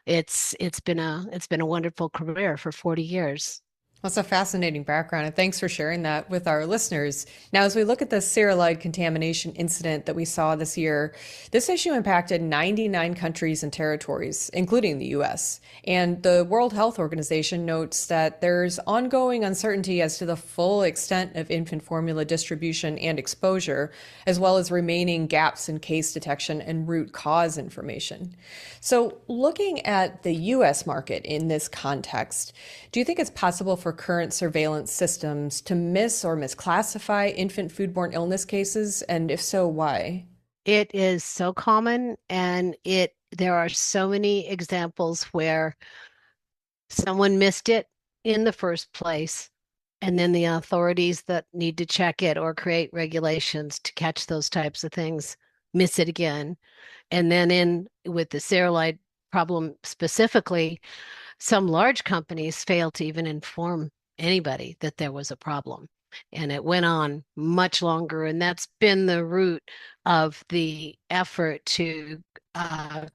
it's been a wonderful career for 40 years. That's a fascinating background, and thanks for sharing that with our listeners. Now, as we look at the cereulide contamination incident that we saw this year, this issue impacted 99 countries and territories, including the US. And the World Health Organization notes that there's ongoing uncertainty as to the full extent of infant formula distribution and exposure, as well as remaining gaps in case detection and root cause information. So, looking at the US market in this context, do you think it's possible for current surveillance systems to miss or misclassify infant foodborne illness cases? And if so, why? It is so common, and there are so many examples where someone missed it in the first place, and then the authorities that need to check it or create regulations to catch those types of things miss it again. And then with the cereulide problem specifically, some large companies failed to even inform anybody that there was a problem. And it went on much longer. And that's been the root of the effort to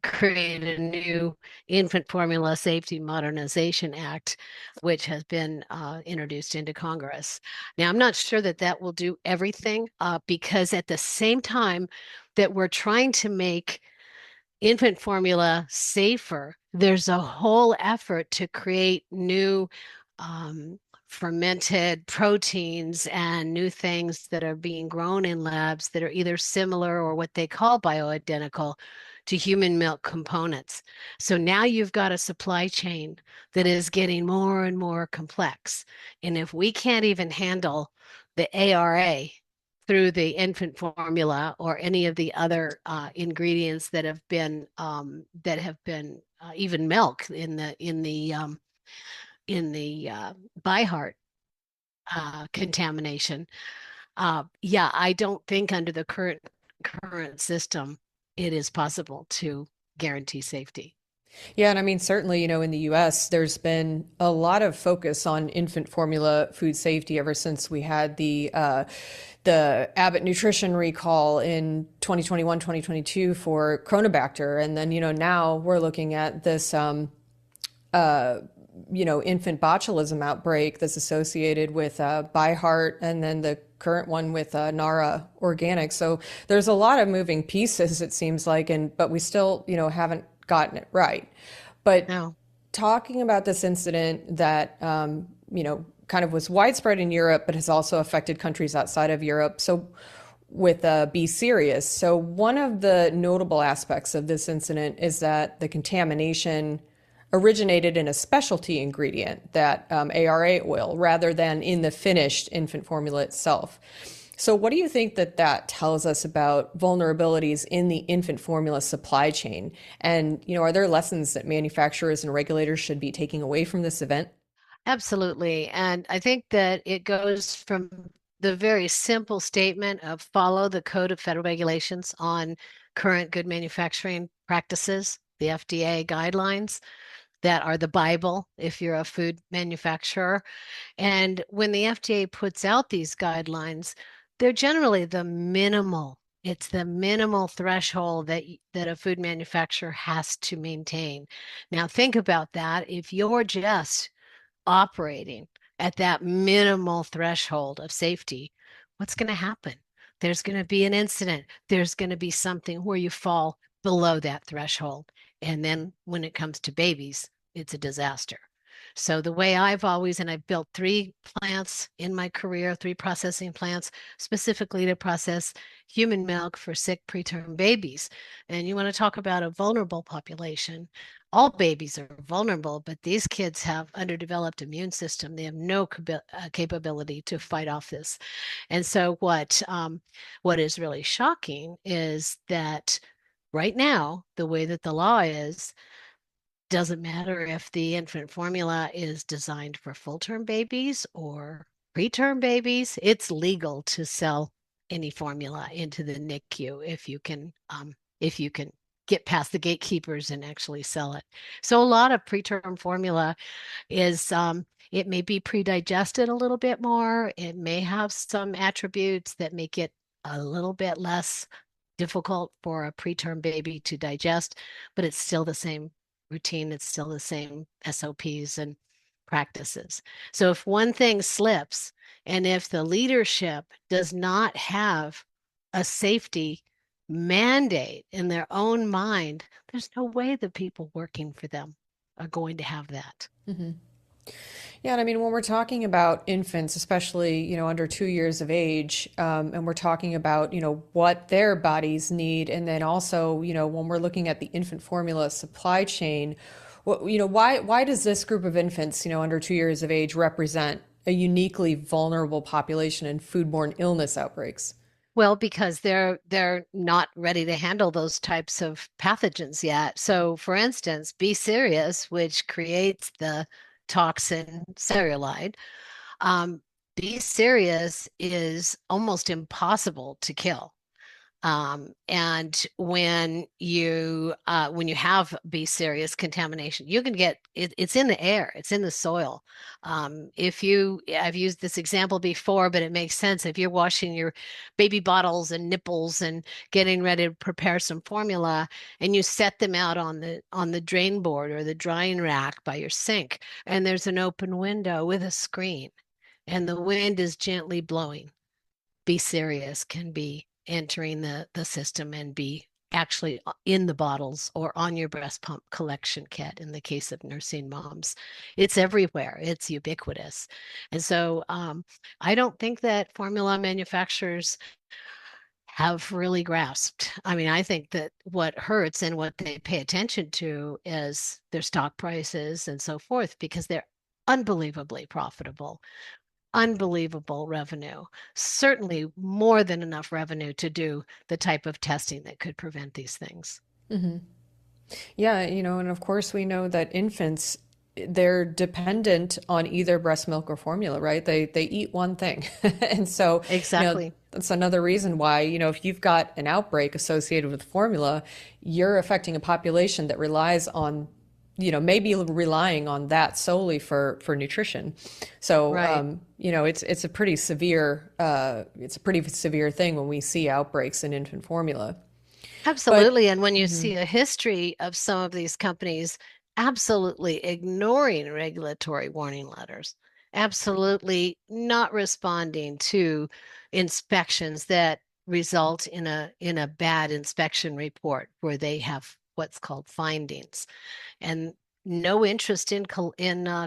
create a new Infant Formula Safety Modernization Act, which has been introduced into Congress. Now, I'm not sure that that will do everything because at the same time that we're trying to make infant formula safer, there's a whole effort to create new fermented proteins and new things that are being grown in labs that are either similar or what they call bioidentical to human milk components. So now you've got a supply chain that is getting more and more complex. And if we can't even handle the ARA through the infant formula or any of the other ingredients that have been even milk in the BiHeart contamination. Yeah, I don't think under the current system it is possible to guarantee safety. Yeah, and I mean, certainly, in the US, there's been a lot of focus on infant formula food safety ever since we had the Abbott nutrition recall in 2021, 2022 for Chronobacter. And then, now we're looking at this, infant botulism outbreak that's associated with ByHeart, and then the current one with Nara Organics. So there's a lot of moving pieces, it seems like, but we still, haven't gotten it right. But No. talking about this incident that, kind of was widespread in Europe, but has also affected countries outside of Europe. So with Be Serious. So one of the notable aspects of this incident is that the contamination originated in a specialty ingredient, that ARA oil, rather than in the finished infant formula itself. So what do you think that tells us about vulnerabilities in the infant formula supply chain? And, are there lessons that manufacturers and regulators should be taking away from this event? Absolutely. And I think that it goes from the very simple statement of follow the Code of Federal Regulations on current good manufacturing practices, the FDA guidelines that are the Bible if you're a food manufacturer. And when the FDA puts out these guidelines, they're generally it's the minimal threshold that a food manufacturer has to maintain. Now think about that. If you're just operating at that minimal threshold of safety, what's going to happen? There's going to be an incident. There's going to be something where you fall below that threshold. And then when it comes to babies, it's a disaster. So the way I've built 3 plants in my career, 3 processing plants, specifically to process human milk for sick preterm babies. And you want to talk about a vulnerable population. All babies are vulnerable, but these kids have underdeveloped immune system. They have no capability to fight off this. And so what is really shocking is that right now, the way that the law is, doesn't matter if the infant formula is designed for full-term babies or preterm babies, it's legal to sell any formula into the NICU if you can get past the gatekeepers and actually sell it. So a lot of preterm formula is it may be pre-digested a little bit more. It may have some attributes that make it a little bit less difficult for a preterm baby to digest, but it's still the same routine. It's still the same SOPs and practices. So if one thing slips, and if the leadership does not have a safety mandate in their own mind, there's no way the people working for them are going to have that. Mm-hmm. Yeah, and I mean, when we're talking about infants, especially, under 2 years of age, and we're talking about, what their bodies need, and then also, when we're looking at the infant formula supply chain, why does this group of infants, under 2 years of age represent a uniquely vulnerable population in foodborne illness outbreaks? Well, because they're not ready to handle those types of pathogens yet. So, for instance, Be Serious, which creates the toxin Cereulide, um, Be Serious is almost impossible to kill. And when you have Be Serious contamination, you can get it, it's in the air, it's in the soil. I've used this example before, but it makes sense. If you're washing your baby bottles and nipples and getting ready to prepare some formula, and you set them out on the drain board or the drying rack by your sink, and there's an open window with a screen, and the wind is gently blowing, Be Serious can be entering the system and be actually in the bottles or on your breast pump collection kit in the case of nursing moms. It's everywhere, it's ubiquitous. And so I don't think that formula manufacturers have really grasped. I mean, I think that what hurts and what they pay attention to is their stock prices and so forth, because they're unbelievably profitable, unbelievable revenue, certainly more than enough revenue to do the type of testing that could prevent these things. Mm-hmm. Yeah, and of course we know that infants, they're dependent on either breast milk or formula, right? They eat one thing. And so, Exactly. that's another reason why, if you've got an outbreak associated with formula, you're affecting a population that relies on maybe relying on that solely for nutrition. So, Right. it's a pretty severe thing when we see outbreaks in infant formula. But Absolutely. And when you see a history of some of these companies absolutely ignoring regulatory warning letters, absolutely not responding to inspections that result in a bad inspection report where they have what's called findings, and no interest in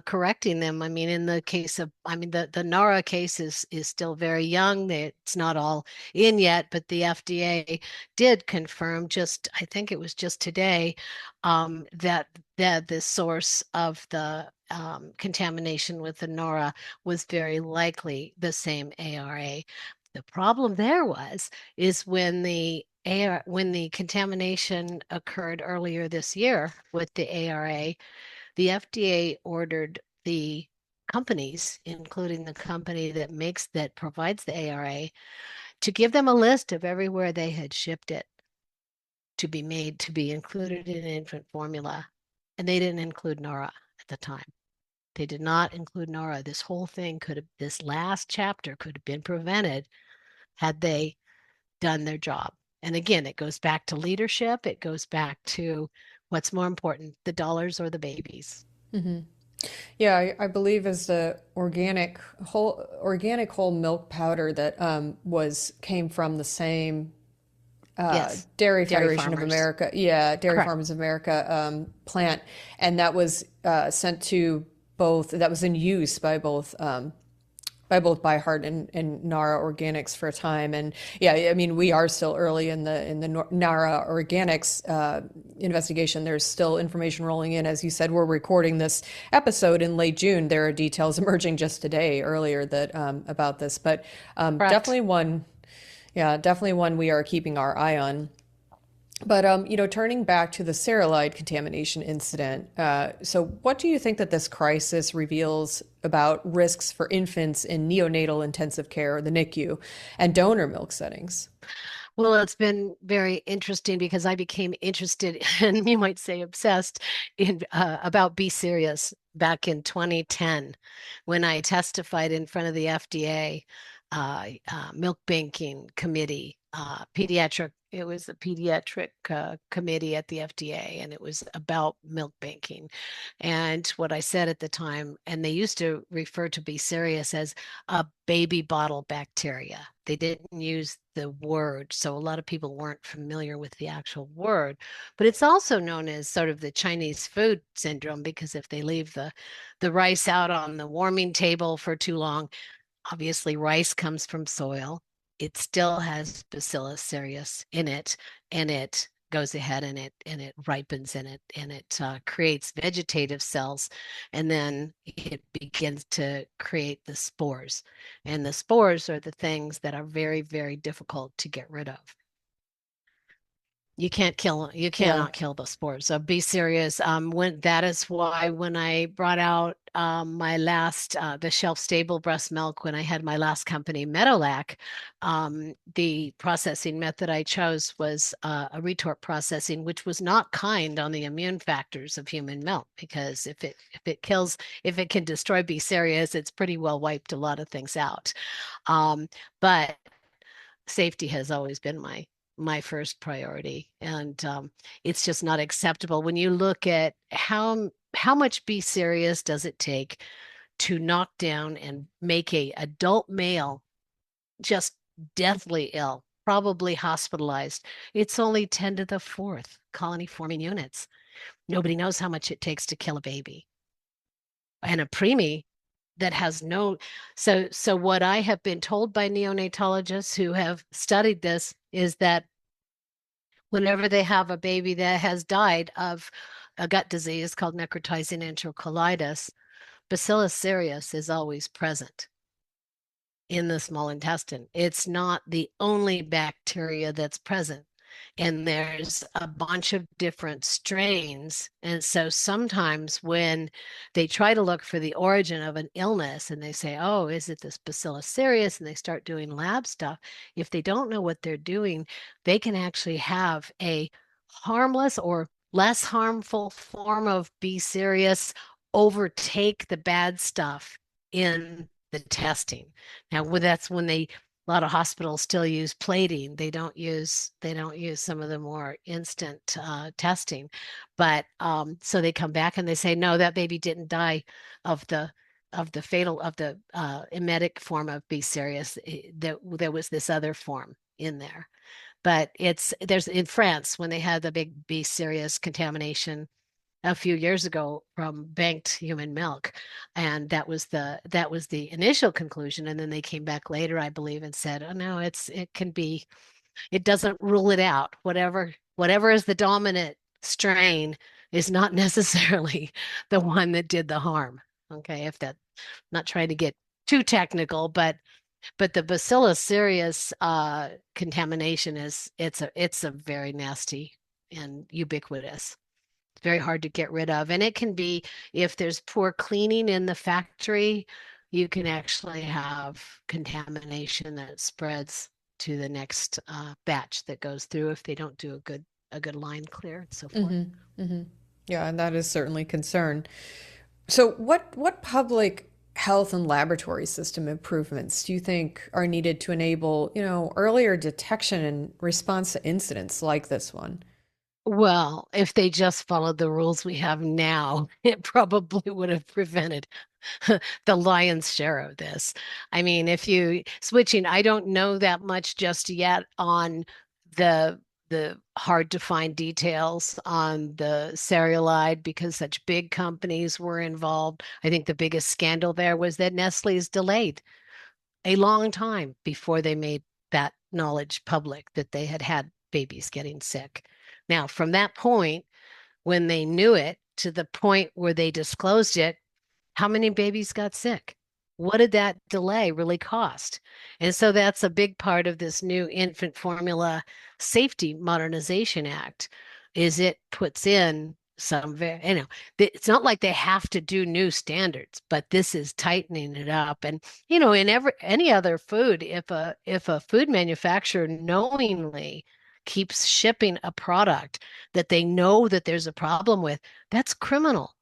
correcting them. I mean, in the case of, I mean, the NARA case is still very young. It's not all in yet, but the FDA did confirm just, I think it was just today, that the source of the contamination with the NORA was very likely the same ARA. The problem there is when the contamination occurred earlier this year with the ARA, the FDA ordered the companies, including the company that provides the ARA, to give them a list of everywhere they had shipped it to be made to be included in infant formula. And they didn't include NORA at the time. They did not include NORA. This last chapter could have been prevented had they done their job. And again, it goes back to leadership. It goes back to what's more important, the dollars or the babies. yeah, I believe is the organic whole milk powder that was came from the same Yes, Dairy dairy Federation of farmers. America, yeah, Dairy Correct. Farmers of America plant, and that was sent to both. That was in use by both ByHeart and Nara Organics for a time. And yeah, I mean, we are still early in the Nara Organics investigation. There's still information rolling in. As you said, we're recording this episode in late June. There are details emerging just today, earlier, that about this, but Correct. definitely one. Yeah, definitely one we are keeping our eye on. But turning back to the Cereulide contamination incident, so what do you think that this crisis reveals about risks for infants in neonatal intensive care, the NICU, and donor milk settings? Well, it's been very interesting because I became interested and you might say obsessed in about Be Serious back in 2010 when I testified in front of the FDA milk banking committee, pediatric. It was a pediatric committee at the FDA, and it was about milk banking. And what I said at the time, and they used to refer to Be Serious as a baby bottle bacteria. They didn't use the word, so a lot of people weren't familiar with the actual word. But it's also known as sort of the Chinese food syndrome because if they leave the rice out on the warming table for too long, obviously rice comes from soil. It still has Bacillus cereus in it, and it goes ahead and it ripens in it and it creates vegetative cells, and then it begins to create the spores. And the spores are the things that are very, very difficult to get rid of. You Yeah. cannot kill the spores. So Be Serious. When that is why when I brought out my last the shelf stable breast milk when I had my last company Medolac, the processing method I chose was a retort processing, which was not kind on the immune factors of human milk because if it can destroy Be Serious, it's pretty well wiped a lot of things out. But safety has always been my first priority, and it's just not acceptable when you look at how much Be Serious does it take to knock down and make a adult male just deathly ill, probably hospitalized. It's only 10 to the fourth colony forming units. Nobody knows how much it takes to kill a baby and a preemie that has no. So what I have been told by neonatologists who have studied this is that whenever they have a baby that has died of a gut disease called necrotizing enterocolitis, Bacillus cereus is always present in the small intestine. It's not the only bacteria that's present. And there's a bunch of different strains. And so sometimes when they try to look for the origin of an illness and they say, oh, is it this Bacillus cereus? And they start doing lab stuff, if they don't know what they're doing, they can actually have a harmless or less harmful form of B cereus overtake the bad stuff in the testing. Now, that's when a lot of hospitals still use plating. They don't use some of the more instant testing, but so they come back and they say, no, that baby didn't die of the fatal of the emetic form of B cereus. There was this other form in there. But there's in France when they had the big B cereus contamination a few years ago from banked human milk, and that was the initial conclusion. And then they came back later, I believe, and said, "Oh no, it doesn't rule it out. Whatever is the dominant strain is not necessarily the one that did the harm." Okay, if that not trying to get too technical, but the Bacillus cereus contamination it's a very nasty and ubiquitous. It's very hard to get rid of, and it can be if there's poor cleaning in the factory, you can actually have contamination that spreads to the next batch that goes through if they don't do a good line clear and so forth. Yeah, and that is certainly a concern. So, what public health and laboratory system improvements do you think are needed to enable, earlier detection and response to incidents like this one? Well, if they just followed the rules we have now, it probably would have prevented the lion's share of this. I mean, if you switching, I don't know that much just yet on the hard to find details on the Cereulide because such big companies were involved. I think the biggest scandal there was that Nestle's delayed a long time before they made that knowledge public that they had had babies getting sick. Now, from that point, when they knew it to the point where they disclosed it, how many babies got sick? What did that delay really cost? And so that's a big part of this new infant formula safety modernization act is it puts in some it's not like they have to do new standards, but this is tightening it up. And in any other food, if a food manufacturer knowingly keeps shipping a product that they know that there's a problem with, that's criminal.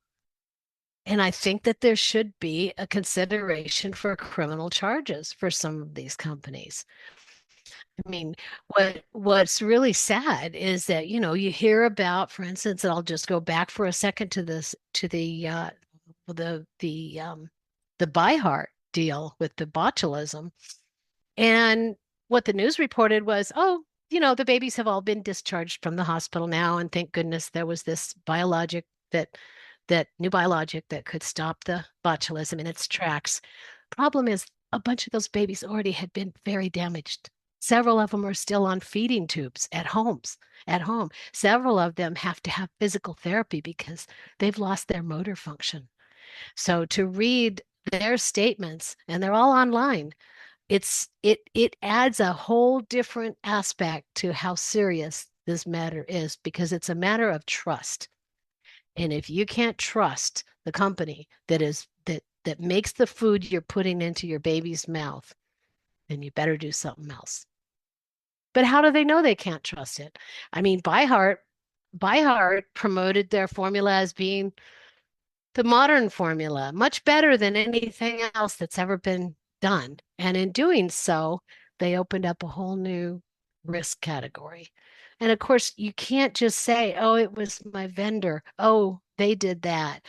And I think that there should be a consideration for criminal charges for some of these companies. I mean, what's really sad is that, you hear about, for instance, and I'll just go back for a second to this to the ByHeart deal with the botulism. And what the news reported was, oh, the babies have all been discharged from the hospital now, and thank goodness there was this biologic that new biologic that could stop the botulism in its tracks. Problem is, a bunch of those babies already had been very damaged. Several of them are still on feeding tubes at home. Several of them have to have physical therapy because they've lost their motor function. So to read their statements, and they're all online, it adds a whole different aspect to how serious this matter is because it's a matter of trust. And if you can't trust the company that makes the food you're putting into your baby's mouth, then you better do something else. But how do they know they can't trust it? I mean, ByHeart promoted their formula as being the modern formula, much better than anything else that's ever been done. And in doing so, they opened up a whole new risk category. And of course, you can't just say, oh, it was my vendor. Oh, they did that.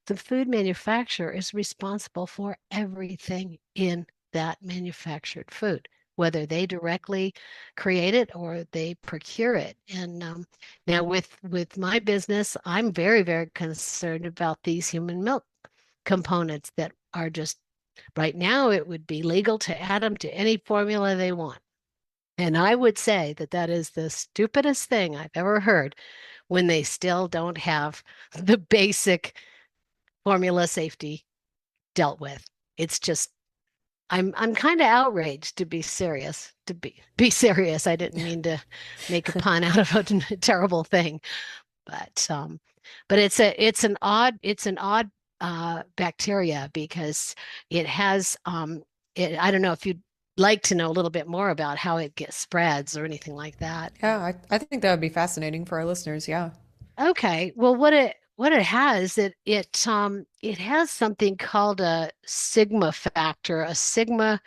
The food manufacturer is responsible for everything in that manufactured food, whether they directly create it or they procure it. And now with my business, I'm very, very concerned about these human milk components that are just right now, it would be legal to add them to any formula they want. And I would say that that is the stupidest thing I've ever heard when they still don't have the basic formula safety dealt with. It's just I'm kind of outraged to be serious. To be serious. I didn't mean to make a pun out of a terrible thing, but it's an odd bacteria because it has I don't know if you'd like to know a little bit more about how it gets spreads or anything like that. Yeah, I think that would be fascinating for our listeners. Yeah. Okay. Well, what it has, it has something called a sigma factor, a sigma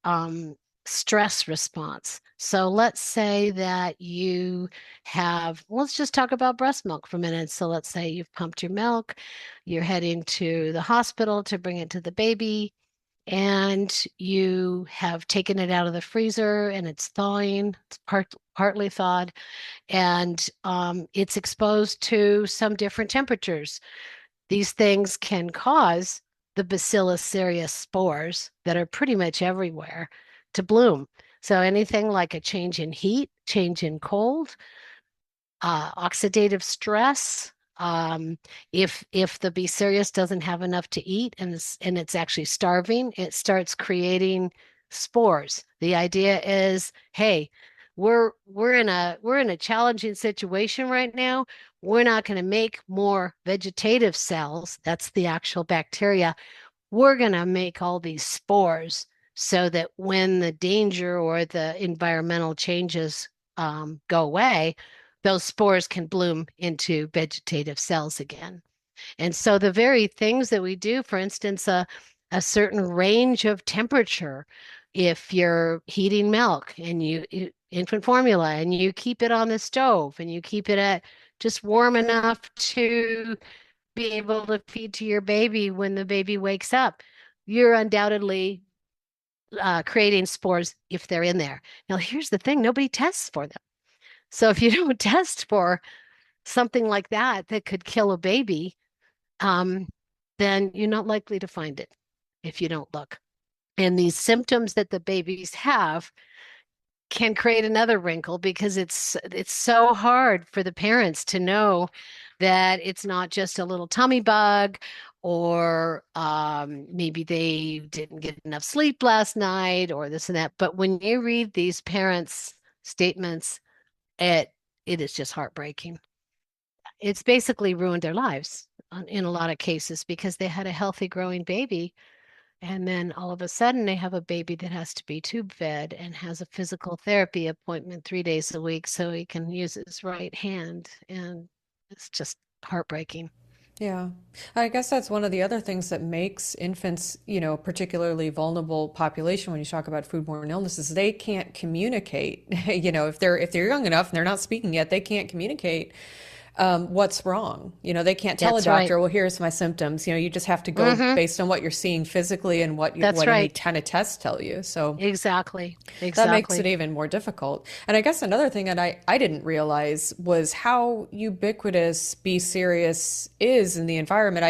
um, stress response. So let's say that you have, let's just talk about breast milk for a minute. So let's say you've pumped your milk, you're heading to the hospital to bring it to the baby, and you have taken it out of the freezer and it's thawing, it's partly thawed, and it's exposed to some different temperatures. These things can cause the Bacillus cereus spores that are pretty much everywhere to bloom. So anything like a change in heat, change in cold, oxidative stress. If the B. cereus doesn't have enough to eat and it's actually starving, it starts creating spores. The idea is, hey, we're in a challenging situation right now. We're not going to make more vegetative cells. That's the actual bacteria. We're going to make all these spores so that when the danger or the environmental changes go away, those spores can bloom into vegetative cells again. And so the very things that we do, for instance, a certain range of temperature, if you're heating milk and infant formula and you keep it on the stove and you keep it at just warm enough to be able to feed to your baby when the baby wakes up, you're undoubtedly creating spores if they're in there. Now, here's the thing, nobody tests for them. So if you don't test for something like that that could kill a baby, um, then you're not likely to find it if you don't look. And these symptoms that the babies have can create another wrinkle because it's so hard for the parents to know that it's not just a little tummy bug or maybe they didn't get enough sleep last night or this and that. But when you read these parents' statements, it it is just heartbreaking. It's basically ruined their lives in a lot of cases because they had a healthy growing baby and then all of a sudden they have a baby that has to be tube fed and has a physical therapy appointment 3 days a week so he can use his right hand. And it's just heartbreaking. Yeah. I guess that's one of the other things that makes infants, particularly vulnerable population when you talk about foodborne illnesses. They can't communicate. If they're young enough and they're not speaking yet, they can't communicate what's wrong. They can't tell a That's right. doctor, well, here's my symptoms. You just have to go Hmm. based on what you're seeing physically and That's what any right. kind of tests tell you. So Exactly. that makes it Exactly. even more difficult. And I guess another thing that I didn't realize was how ubiquitous Be Serious is in the environment.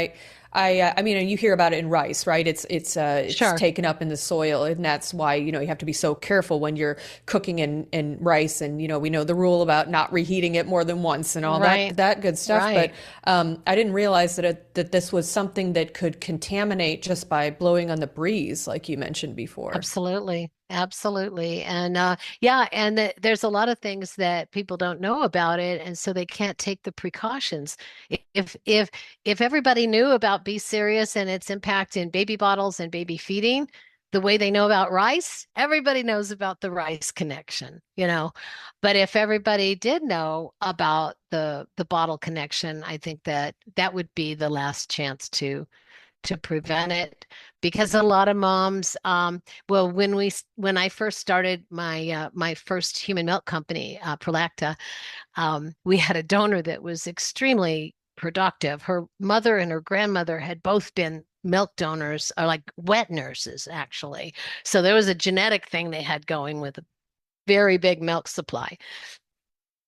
I mean, and you hear about it in rice, right? It's Sure. taken up in the soil, and that's why you have to be so careful when you're cooking in rice. And we know the rule about not reheating it more than once, and all Right. that good stuff. But Right. I didn't realize that this was something that could contaminate just by blowing on the breeze, like you mentioned before. Absolutely. Absolutely. And yeah, and there's a lot of things that people don't know about it, and so they can't take the precautions. If everybody knew about Be Serious and its impact in baby bottles and baby feeding, the way they know about rice, everybody knows about the rice connection. But if everybody did know about the bottle connection, I think that would be the last chance to prevent it because a lot of moms well when I first started my first human milk company, Prolacta, we had a donor that was extremely productive. Her mother and her grandmother had both been milk donors, or like wet nurses actually, so there was a genetic thing they had going with a very big milk supply.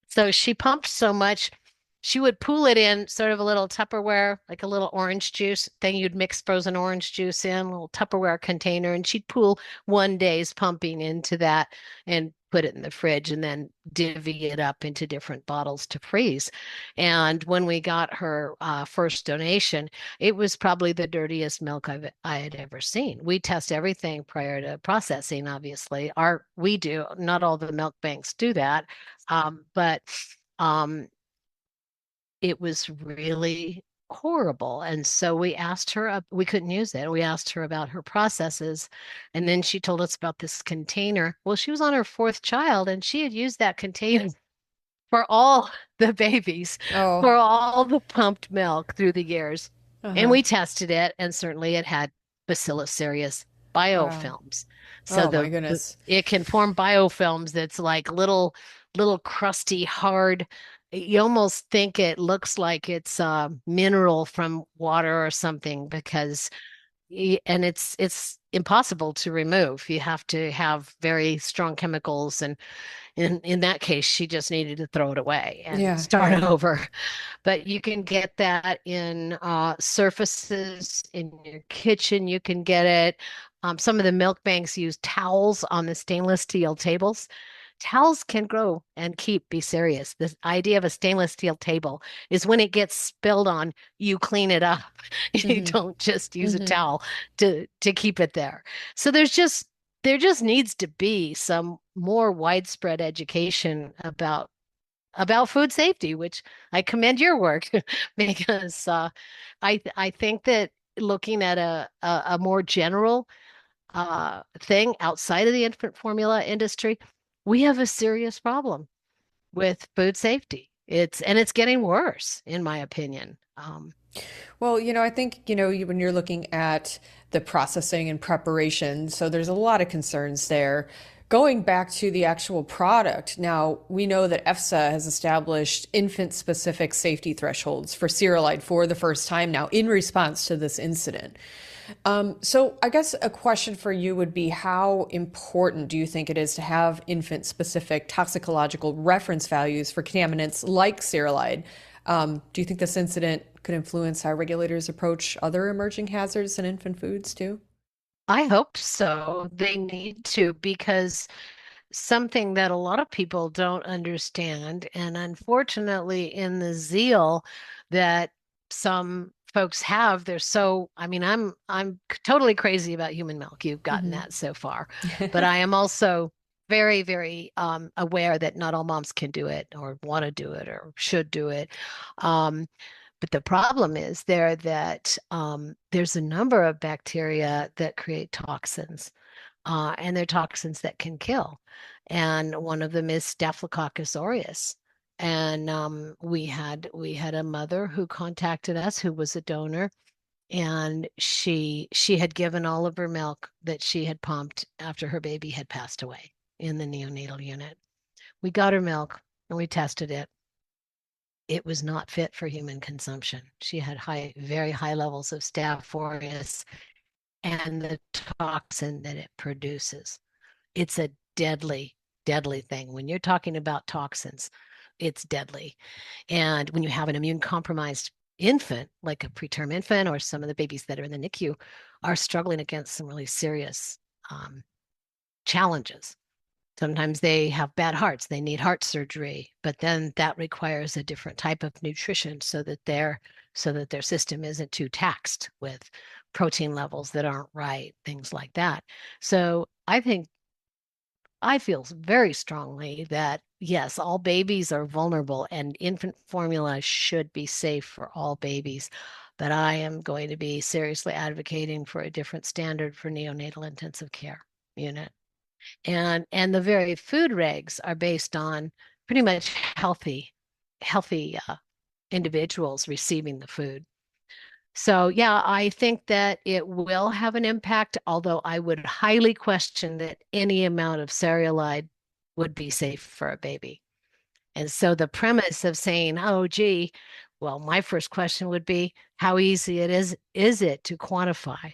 So she pumped so much, she would pool it in sort of a little Tupperware, like a little orange juice thing you'd mix frozen orange juice in, a little Tupperware container, and she'd pool one day's pumping into that and put it in the fridge and then divvy it up into different bottles to freeze. And when we got her first donation, it was probably the dirtiest milk I had ever seen. We test everything prior to processing, obviously. We do, not all the milk banks do that. But um, it was really horrible. And so we asked her, we couldn't use it. We asked her about her processes. And then she told us about this container. Well, she was on her fourth child and she had used that container for all the babies, Oh, for all the pumped milk through the years. And uh-huh. we tested it, and certainly it had Bacillus cereus Wow. biofilms. So Oh my goodness. it can form biofilms that's like little crusty, hard. You almost think it looks like it's a mineral from water or something because and it's impossible to remove. You have to have very strong chemicals, and in that case, she just needed to throw it away and Yeah, start yeah. over. But you can get that in surfaces in your kitchen. You can get it. Some of the milk banks use towels on the stainless steel tables. Towels can grow and be serious. This idea of a stainless steel table is when it gets spilled on, you clean it up. You Mm-hmm. don't just use a Mm-hmm. towel to keep it there. So there just needs to be some more widespread education about food safety, which I commend your work because I think that looking at a more general thing outside of the infant formula industry, we have a serious problem with food safety. It's getting worse, in my opinion. Well, I think, when you're looking at the processing and preparation, so there's a lot of concerns there. Going back to the actual product, now we know that EFSA has established infant-specific safety thresholds for Cereulide for the first time now in response to this incident. So I guess a question for you would be how important do you think it is to have infant-specific toxicological reference values for contaminants like Cereulide? Do you think this incident could influence how regulators approach other emerging hazards in infant foods too? I hope so. They need to because something that a lot of people don't understand, and unfortunately, in the zeal that some folks have, they're so, I mean, I'm totally crazy about human milk. You've gotten Hmm. that so far, but I am also very, very aware that not all moms can do it or want to do it or should do it. Um, but the problem is there that there's a number of bacteria that create toxins, and they're toxins that can kill. And one of them is Staphylococcus aureus. And we had a mother who contacted us who was a donor, and she had given all of her milk that she had pumped after her baby had passed away in the neonatal unit. We got her milk and we tested it. It was not fit for human consumption. She had very high levels of Staph aureus and the toxin that it produces. It's a deadly, deadly thing. When you're talking about toxins, it's deadly. And when you have an immune compromised infant, like a preterm infant or some of the babies that are in the NICU, are struggling against some really serious um, challenges. Sometimes they have bad hearts, they need heart surgery, but then that requires a different type of nutrition so that their system isn't too taxed with protein levels that aren't right, things like that. So I feel very strongly that yes, all babies are vulnerable and infant formula should be safe for all babies. But I am going to be seriously advocating for a different standard for neonatal intensive care unit. And the very food regs are based on pretty much healthy individuals receiving the food. So yeah, I think that it will have an impact, although I would highly question that any amount of Cereulide would be safe for a baby. And so the premise of saying, oh, gee, well, my first question would be how easy is it to quantify?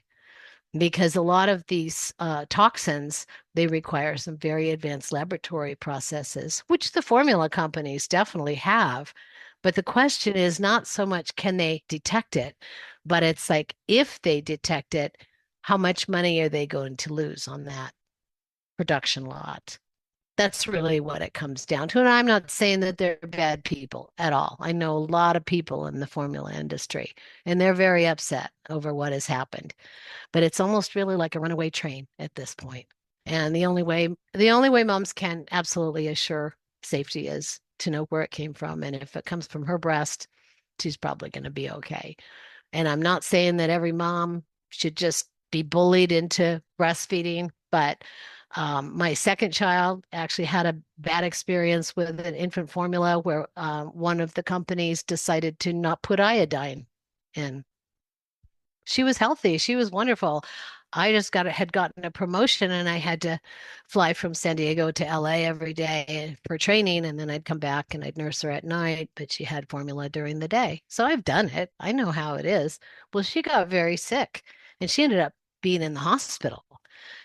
Because a lot of these toxins, they require some very advanced laboratory processes, which the formula companies definitely have. But the question is not so much can they detect it, but it's like if they detect it, how much money are they going to lose on that production lot? That's really what it comes down to. And I'm not saying that they're bad people at all. I know a lot of people in the formula industry, and they're very upset over what has happened, but it's almost really like a runaway train at this point. And the only way moms can absolutely assure safety is to know where it came from. And if it comes from her breast, she's probably going to be okay. And I'm not saying that every mom should just be bullied into breastfeeding, but My second child actually had a bad experience with an infant formula where one of the companies decided to not put iodine in. She was healthy. She was wonderful. I just had gotten a promotion and I had to fly from San Diego to LA every day for training. And then I'd come back and I'd nurse her at night, but she had formula during the day. So I've done it. I know how it is. Well, she got very sick and she ended up being in the hospital.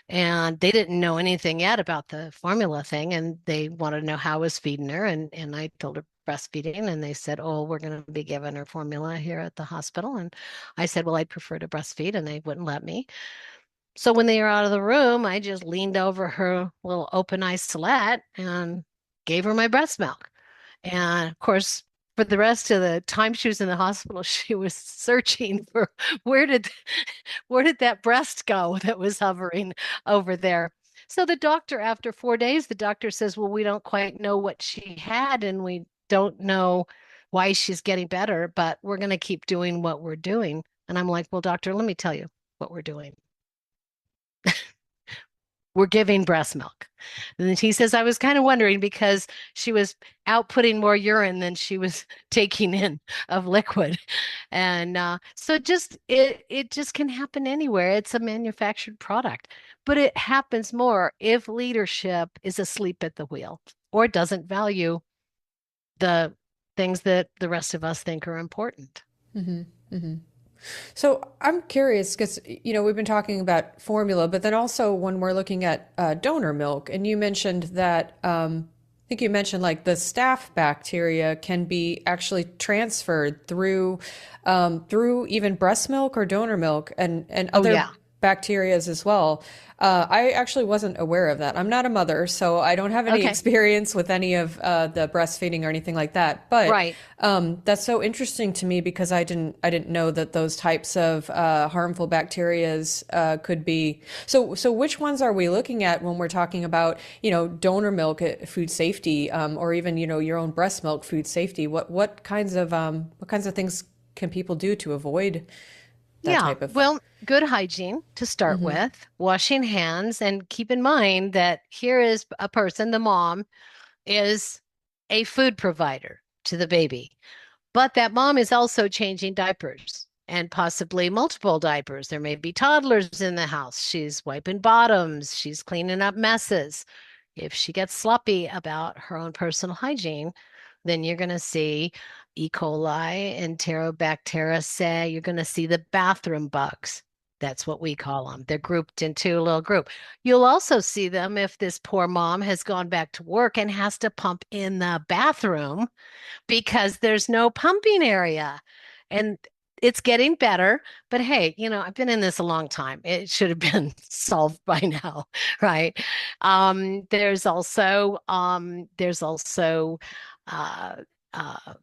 And they didn't know anything yet about the formula thing. And they wanted to know how I was feeding her. And I told her breastfeeding. And they said, oh, we're going to be giving her formula here at the hospital. And I said, well, I'd prefer to breastfeed. And they wouldn't let me. So when they were out of the room, I just leaned over her little open eye Celeste and gave her my breast milk. And of course, for the rest of the time she was in the hospital, she was searching for where did where did that breast go that was hovering over there. So the doctor, after 4 days, the doctor says, well, we don't quite know what she had and we don't know why she's getting better, but we're going to keep doing what we're doing. And I'm like, well, doctor, let me tell you what we're doing. We're giving breast milk. And he says, I was kind of wondering because she was outputting more urine than she was taking in of liquid. And so it just can happen anywhere. It's a manufactured product, but it happens more if leadership is asleep at the wheel or doesn't value the things that the rest of us think are important. Mm-hmm. Mm-hmm. So I'm curious because, we've been talking about formula, but then also when we're looking at donor milk, and you mentioned that, I think you mentioned like the staph bacteria can be actually transferred through even breast milk or donor milk and Oh, other yeah. bacterias as well. I actually wasn't aware of that. I'm not a mother, so I don't have any Okay. experience with any of the breastfeeding or anything like that. But Right. that's so interesting to me because I didn't know that those types of harmful bacterias could be. So which ones are we looking at when we're talking about donor milk food safety or even your own breast milk food safety? What kinds of things can people do to avoid that Yeah, type of? well, good hygiene to start Hmm. with, washing hands, and keep in mind that here is a person, the mom is a food provider to the baby, but that mom is also changing diapers and possibly multiple diapers. There may be toddlers in the house. She's wiping bottoms, she's cleaning up messes. If she gets sloppy about her own personal hygiene, then you're going to see E. coli, Enterobacteriaceae. You're going to see the bathroom bugs. That's what we call them. They're grouped into a little group. You'll also see them if this poor mom has gone back to work and has to pump in the bathroom because there's no pumping area. And it's getting better, but hey, I've been in this a long time. It should have been solved by now, right? There's also uh, uh,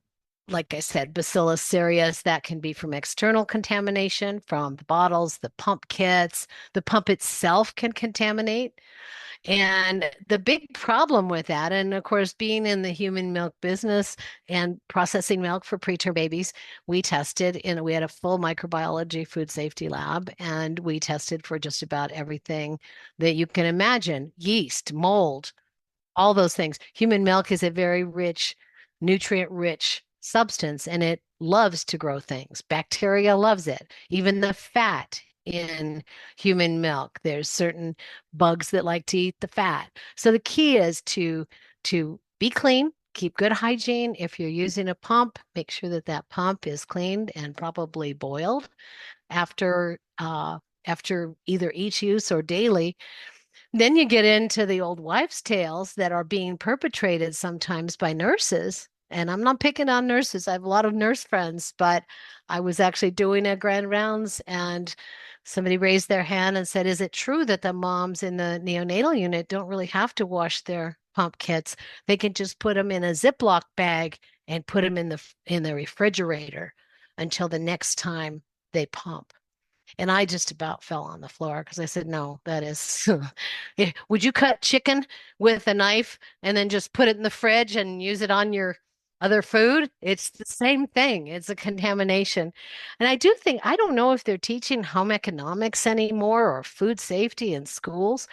like I said, Bacillus cereus that can be from external contamination from the bottles, the pump kits. The pump itself can contaminate. And the big problem with that, and of course, being in the human milk business and processing milk for preterm babies, we had a full microbiology food safety lab, and we tested for just about everything that you can imagine, yeast, mold, all those things. Human milk is a very rich, nutrient rich substance and it loves to grow things. Bacteria loves it. Even the fat in human milk, there's certain bugs that like to eat the fat. So the key is to be clean, keep good hygiene. If you're using a pump, make sure that that pump is cleaned and probably boiled after either each use or daily. Then you get into the old wives' tales that are being perpetrated sometimes by nurses. And I'm not picking on nurses. I have a lot of nurse friends, but I was actually doing a grand rounds and somebody raised their hand and said, is it true that the moms in the neonatal unit don't really have to wash their pump kits? They can just put them in a Ziploc bag and put them in the refrigerator until the next time they pump. And I just about fell on the floor because I said, no, that is, would you cut chicken with a knife and then just put it in the fridge and use it on your other food? It's the same thing. It's a contamination. And I don't know if they're teaching home economics anymore or food safety in schools,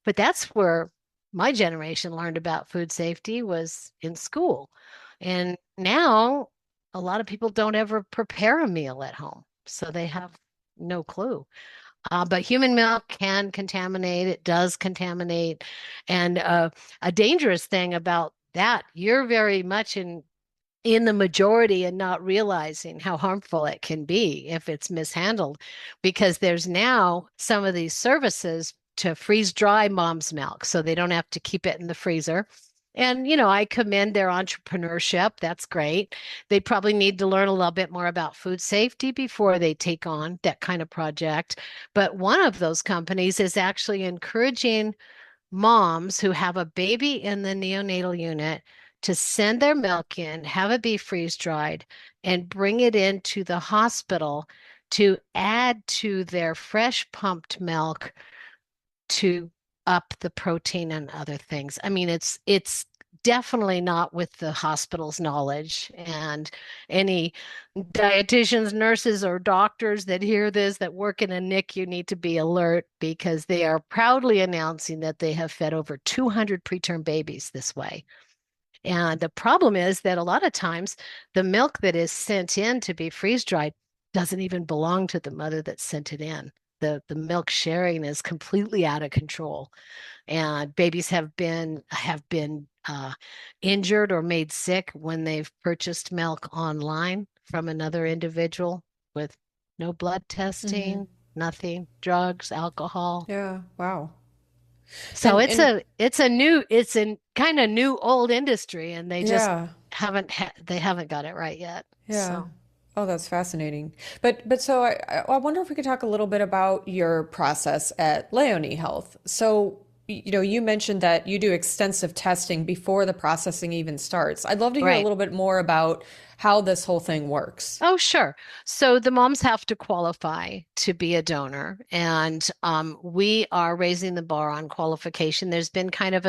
But that's where my generation learned about food safety was in school. And now a lot of people don't ever prepare a meal at home, so they have no clue. But human milk can contaminate, it does contaminate. And a dangerous thing about that, you're very much in the majority and not realizing how harmful it can be if it's mishandled, because there's now some of these services to freeze dry mom's milk so they don't have to keep it in the freezer. And, I commend their entrepreneurship. That's great. They probably need to learn a little bit more about food safety before they take on that kind of project. But one of those companies is actually encouraging moms who have a baby in the neonatal unit to send their milk in, have it be freeze dried, and bring it into the hospital to add to their fresh pumped milk to up the protein and other things. I mean, it's definitely not with the hospital's knowledge, and any dietitians, nurses, or doctors that hear this that work in a NICU need to be alert, because they are proudly announcing that they have fed over 200 preterm babies this way. And the problem is that a lot of times the milk that is sent in to be freeze dried doesn't even belong to the mother that sent it in. The milk sharing is completely out of control, and babies have been injured or made sick when they've purchased milk online from another individual with no blood Mm-hmm. testing, nothing, drugs, alcohol. Yeah. Wow. So And it's and a kind of new old industry, and they just yeah. haven't got it right yet. Yeah. So. Oh, that's fascinating. But so I wonder if we could talk a little bit about your process at Leonie Health. So, you mentioned that you do extensive testing before the processing even starts. I'd love to hear a Right. little bit more about how this whole thing works. Oh, sure. So the moms have to qualify to be a donor, and we are raising the bar on qualification. There's been uh, kind of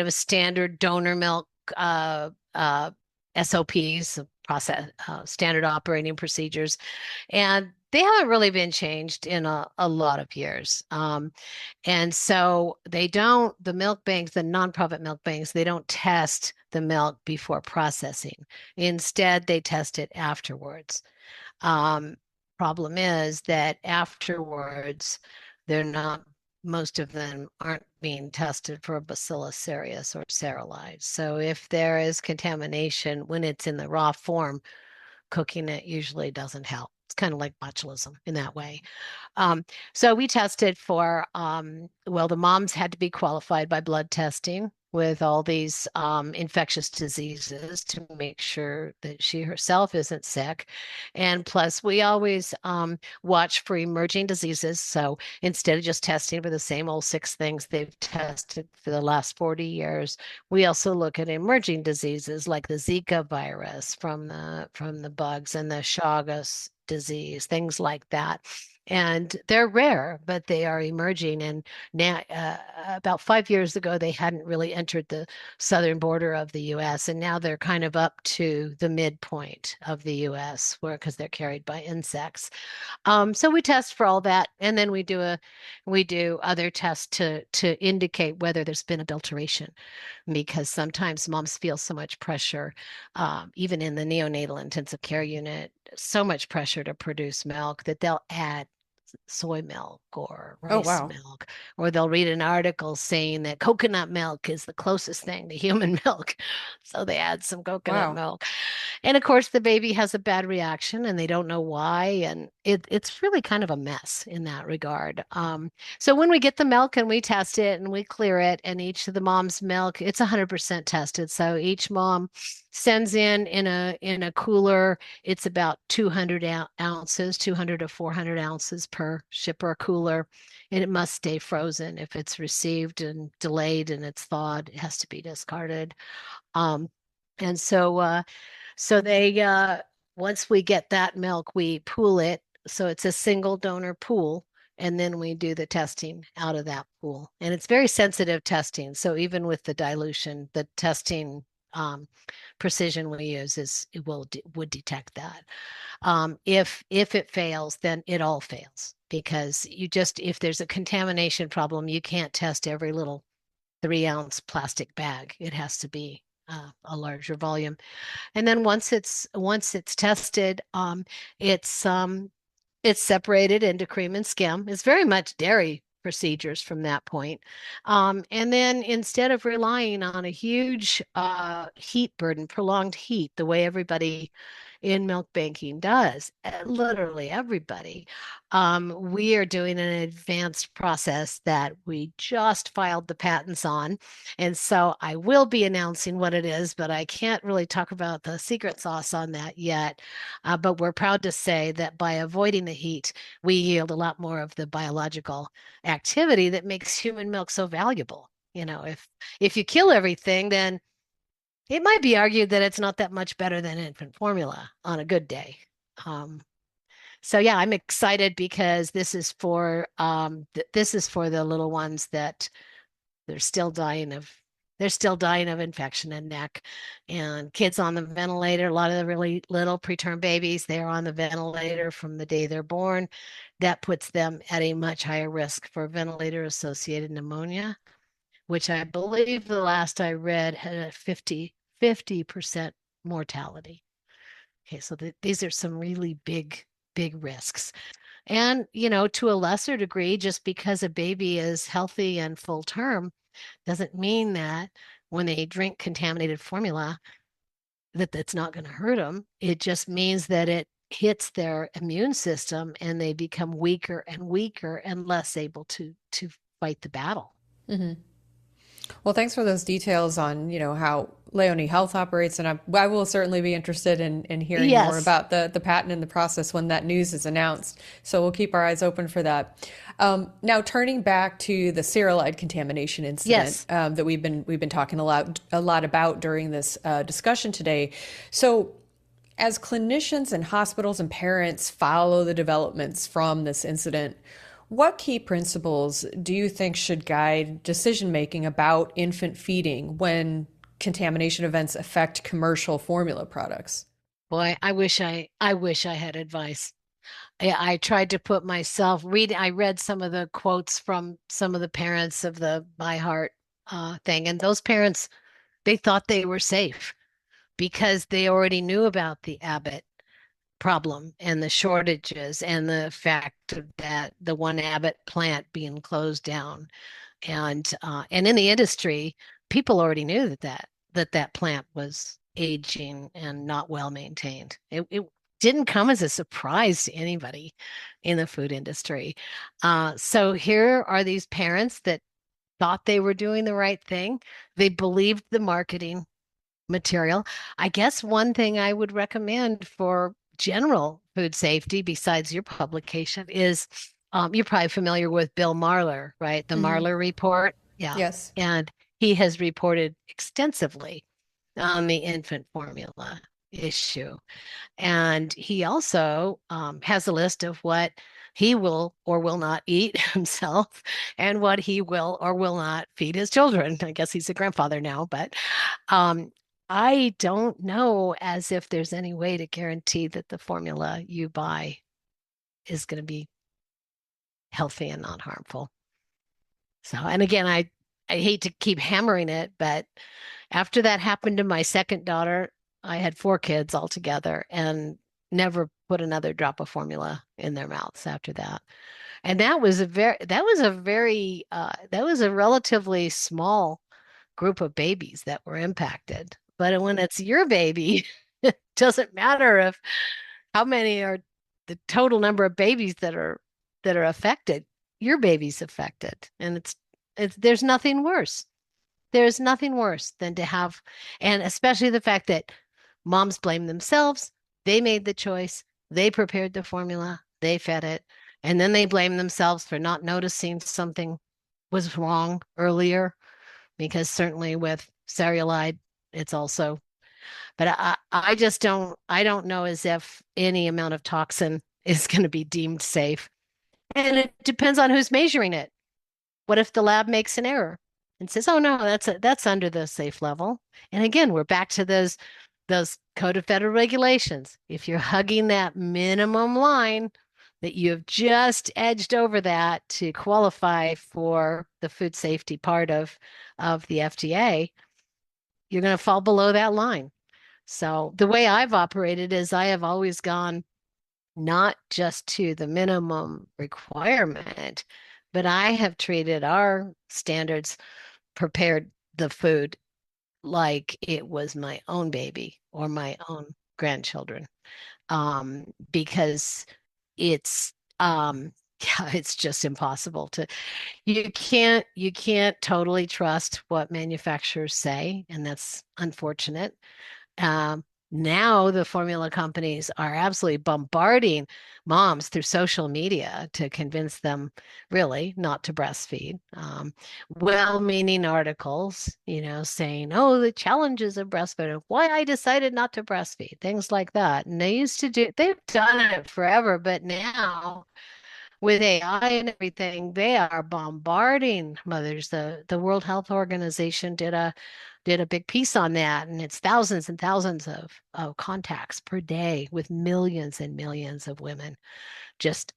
a standard donor milk uh, uh, SOPs, process, standard operating procedures, and they haven't really been changed in a lot of years. And so the milk banks, the nonprofit milk banks, they don't test the milk before processing. Instead, they test it afterwards. Um, Problem is that afterwards, they're not, most of them aren't being tested for Bacillus cereus or Cereulide. So if there is contamination when it's in the raw form, cooking it usually doesn't help. It's kind of like botulism in that way. So we tested for, well, the moms had to be qualified by blood testing with all these infectious diseases to make sure that she herself isn't sick. And plus, we always watch for emerging diseases. So instead of just testing for the same old six things they've tested for the last 40 years, we also look at emerging diseases like the Zika virus from the bugs, and the Chagas disease, things like that. And they're rare, but they are emerging. And now, about 5 years ago, they hadn't really entered the southern border of the U.S., and now they're kind of up to the midpoint of the U.S., where because they're carried by insects. So we test for all that, and then we do other tests to indicate whether there's been adulteration, because sometimes moms feel so much pressure, even in the neonatal intensive care unit, so much pressure to produce milk that they'll add soy milk or Oh, rice wow. milk, or they'll read an article saying that coconut milk is the closest thing to human milk. So they add some coconut Wow. milk. And of course, the baby has a bad reaction and they don't know why. And it's really kind of a mess in that regard. So when we get the milk and we test it and we clear it, and each of the mom's milk, it's 100% tested. So each mom sends in a cooler. It's about 200 ounces, 200 to 400 ounces per shipper cooler, and it must stay frozen. If it's received and delayed and it's thawed, it has to be discarded. Um, and so they once we get that milk, we pool it. So it's a single donor pool. And then we do the testing out of that pool. And it's very sensitive testing. So even with the dilution, the testing precision we use would detect that. If it fails, then it all fails, because if there's a contamination problem, you can't test every little 3-ounce plastic bag. It has to be a larger volume. And then once it's tested, it's separated into cream and skim. It's very much dairy procedures from that point. And then instead of relying on a huge heat burden, prolonged heat, the way everybody in milk banking does, literally everybody, we are doing an advanced process that we just filed the patents on. And so I will be announcing what it is, but I can't really talk about the secret sauce on that yet. But we're proud to say that by avoiding the heat, we yield a lot more of the biological activity that makes human milk so valuable. If you kill everything, then it might be argued that it's not that much better than infant formula on a good day. So yeah, I'm excited because this is for the little ones that they're still dying of infection and neck, and kids on the ventilator. A lot of the really little preterm babies, they're on the ventilator from the day they're born. That puts them at a much higher risk for ventilator associated pneumonia, which I believe the last I read had a 50% mortality. Okay, so these are some really big risks. And, to a lesser degree, just because a baby is healthy and full term doesn't mean that when they drink contaminated formula that that's not going to hurt them. It just means that it hits their immune system and they become weaker and weaker and less able to fight the battle. Mm-hmm. Well, thanks for those details on, how Leone Health operates. And I will certainly be interested in hearing more about the patent and the process when that news is announced. So we'll keep our eyes open for that. Now, turning back to the Cereulide contamination incident that we've been talking a lot about during this discussion today. So as clinicians and hospitals and parents follow the developments from this incident, what key principles do you think should guide decision-making about infant feeding when contamination events affect commercial formula products? Boy, I wish I had advice. I tried to put myself I read some of the quotes from some of the parents of the By Heart thing, and those parents, they thought they were safe because they already knew about the Abbott problem and the shortages and the fact that the one Abbott plant being closed down. And in the industry, people already knew that plant was aging and not well maintained. It didn't come as a surprise to anybody in the food industry. So here are these parents that thought they were doing the right thing. They believed the marketing material. I guess one thing I would recommend for general food safety, besides your publication, is you're probably familiar with Bill Marler, right? The Marler report. Yeah. Yes. And he has reported extensively on the infant formula issue. And he also has a list of what he will or will not eat himself and what he will or will not feed his children. I guess he's a grandfather now, but I don't know as if there's any way to guarantee that the formula you buy is going to be healthy and not harmful. So, and again, I hate to keep hammering it, but after that happened to my second daughter, I had 4 kids altogether and never put another drop of formula in their mouths after that. And that was a relatively small group of babies that were impacted. But when it's your baby, it doesn't matter how many are the total number of babies that are affected. Your baby's affected, and it's there's nothing worse. There's nothing worse than to have, and especially the fact that moms blame themselves. They made the choice. They prepared the formula. They fed it, and then they blame themselves for not noticing something was wrong earlier, because certainly with Cereulide, it's also, but I just I don't know as if any amount of toxin is going to be deemed safe. And it depends on who's measuring it. What if the lab makes an error? and says, "Oh no, that's under the safe level." And again, we're back to those Code of Federal Regulations. If you're hugging that minimum line, that you have just edged over that to qualify for the food safety part of the FDA, you're going to fall below that line. So the way I've operated is I have always gone not just to the minimum requirement, but I have treated our standards, prepared the food like it was my own baby or my own grandchildren, because it's yeah, it's just impossible to you can't totally trust what manufacturers say, and that's unfortunate. Um, Now the formula companies are absolutely bombarding moms through social media to convince them really not to breastfeed. Well-meaning articles, saying, "Oh, the challenges of breastfeeding, why I decided not to breastfeed," things like that. And they've done it forever, but now with AI and everything, they are bombarding mothers. The World Health Organization did a big piece on that, and it's thousands and thousands of contacts per day with millions and millions of women just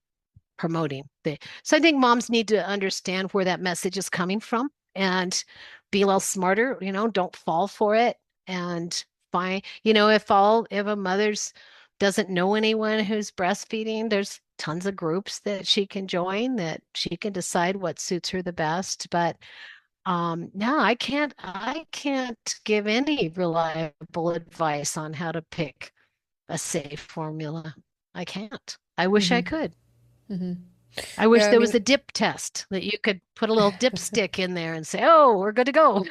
promoting the. So I think moms need to understand where that message is coming from and be a little smarter, don't fall for it, and find, if a mother's doesn't know anyone who's breastfeeding, there's tons of groups that she can join that she can decide what suits her the best. But no, I can't give any reliable advice on how to pick a safe formula. I can't. I wish I Mm-hmm. could. Mm-hmm. I wish Yeah, I there was mean, a dip test that you could put a little dipstick in there and say, "Oh, we're good to go."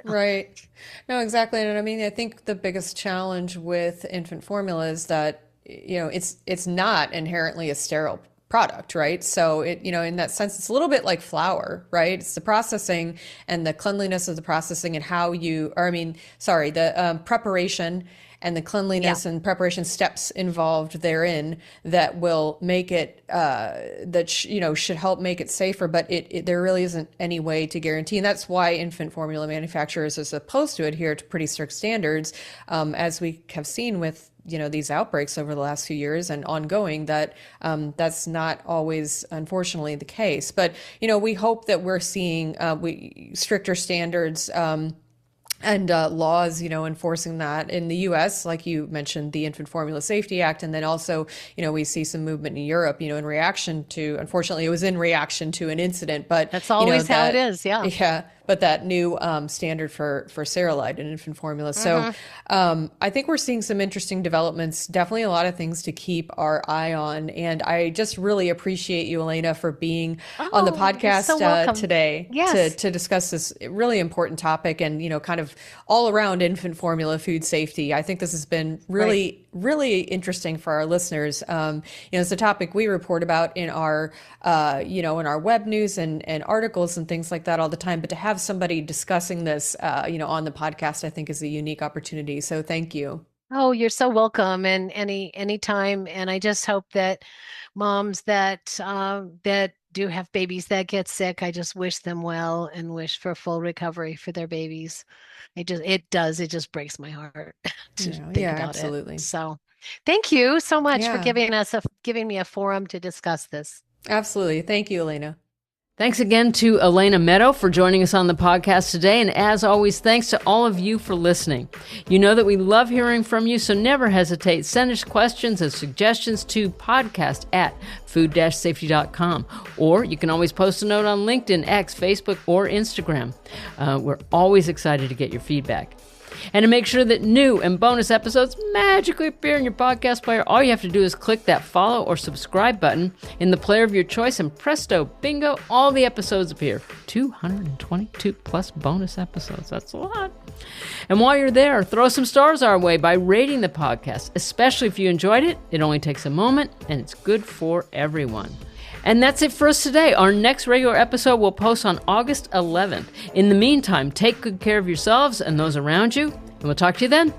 right. No, exactly. And I mean, I think the biggest challenge with infant formula is that, it's not inherently a sterile product, right? So in that sense, it's a little bit like flour, right? It's the processing and the cleanliness of the processing and the preparation and the Yeah. cleanliness and preparation steps involved therein that will make it should help make it safer, but there really isn't any way to guarantee, and that's why infant formula manufacturers are supposed to adhere to pretty strict standards, as we have seen with these outbreaks over the last few years and ongoing, that that's not always, unfortunately, the case. But we hope that we're seeing stricter standards, and laws, enforcing that in the U.S., like you mentioned, the Infant Formula Safety Act, and then also, we see some movement in Europe, in reaction to, unfortunately, it was in reaction to an incident, but That's always how it is. Yeah. yeah, but that new standard for Cereulide and infant formula. So I think we're seeing some interesting developments. Definitely a lot of things to keep our eye on, and I just really appreciate you, Elena, for being on the Oh, you're podcast so welcome. today Yes. to discuss this really important topic and kind of all around infant formula food safety. I think this has been really, really interesting for our listeners. It's a topic we report about in our in our web news and articles and things like that all the time. But to have somebody discussing this, on the podcast, I think is a unique opportunity. So thank you. Oh, you're so welcome, and anytime. And I just hope that moms that do have babies that get sick, I just wish them well and wish for full recovery for their babies. It just breaks my heart to Yeah, think about it. absolutely. So, thank you so much for Yeah, giving me a forum to discuss this. absolutely. Thank you, Elena. Thanks again to Elena Medo for joining us on the podcast today. And as always, thanks to all of you for listening. You know that we love hearing from you, so never hesitate. Send us questions and suggestions to podcast@food-safety.com. Or you can always post a note on LinkedIn, X, Facebook, or Instagram. We're always excited to get your feedback. And to make sure that new and bonus episodes magically appear in your podcast player, all you have to do is click that follow or subscribe button in the player of your choice, and presto, bingo, all the episodes appear. 222 plus bonus episodes. That's a lot. And while you're there, throw some stars our way by rating the podcast, especially if you enjoyed it. It only takes a moment, and it's good for everyone. And that's it for us today. Our next regular episode will post on August 11th. In the meantime, take good care of yourselves and those around you, and we'll talk to you then.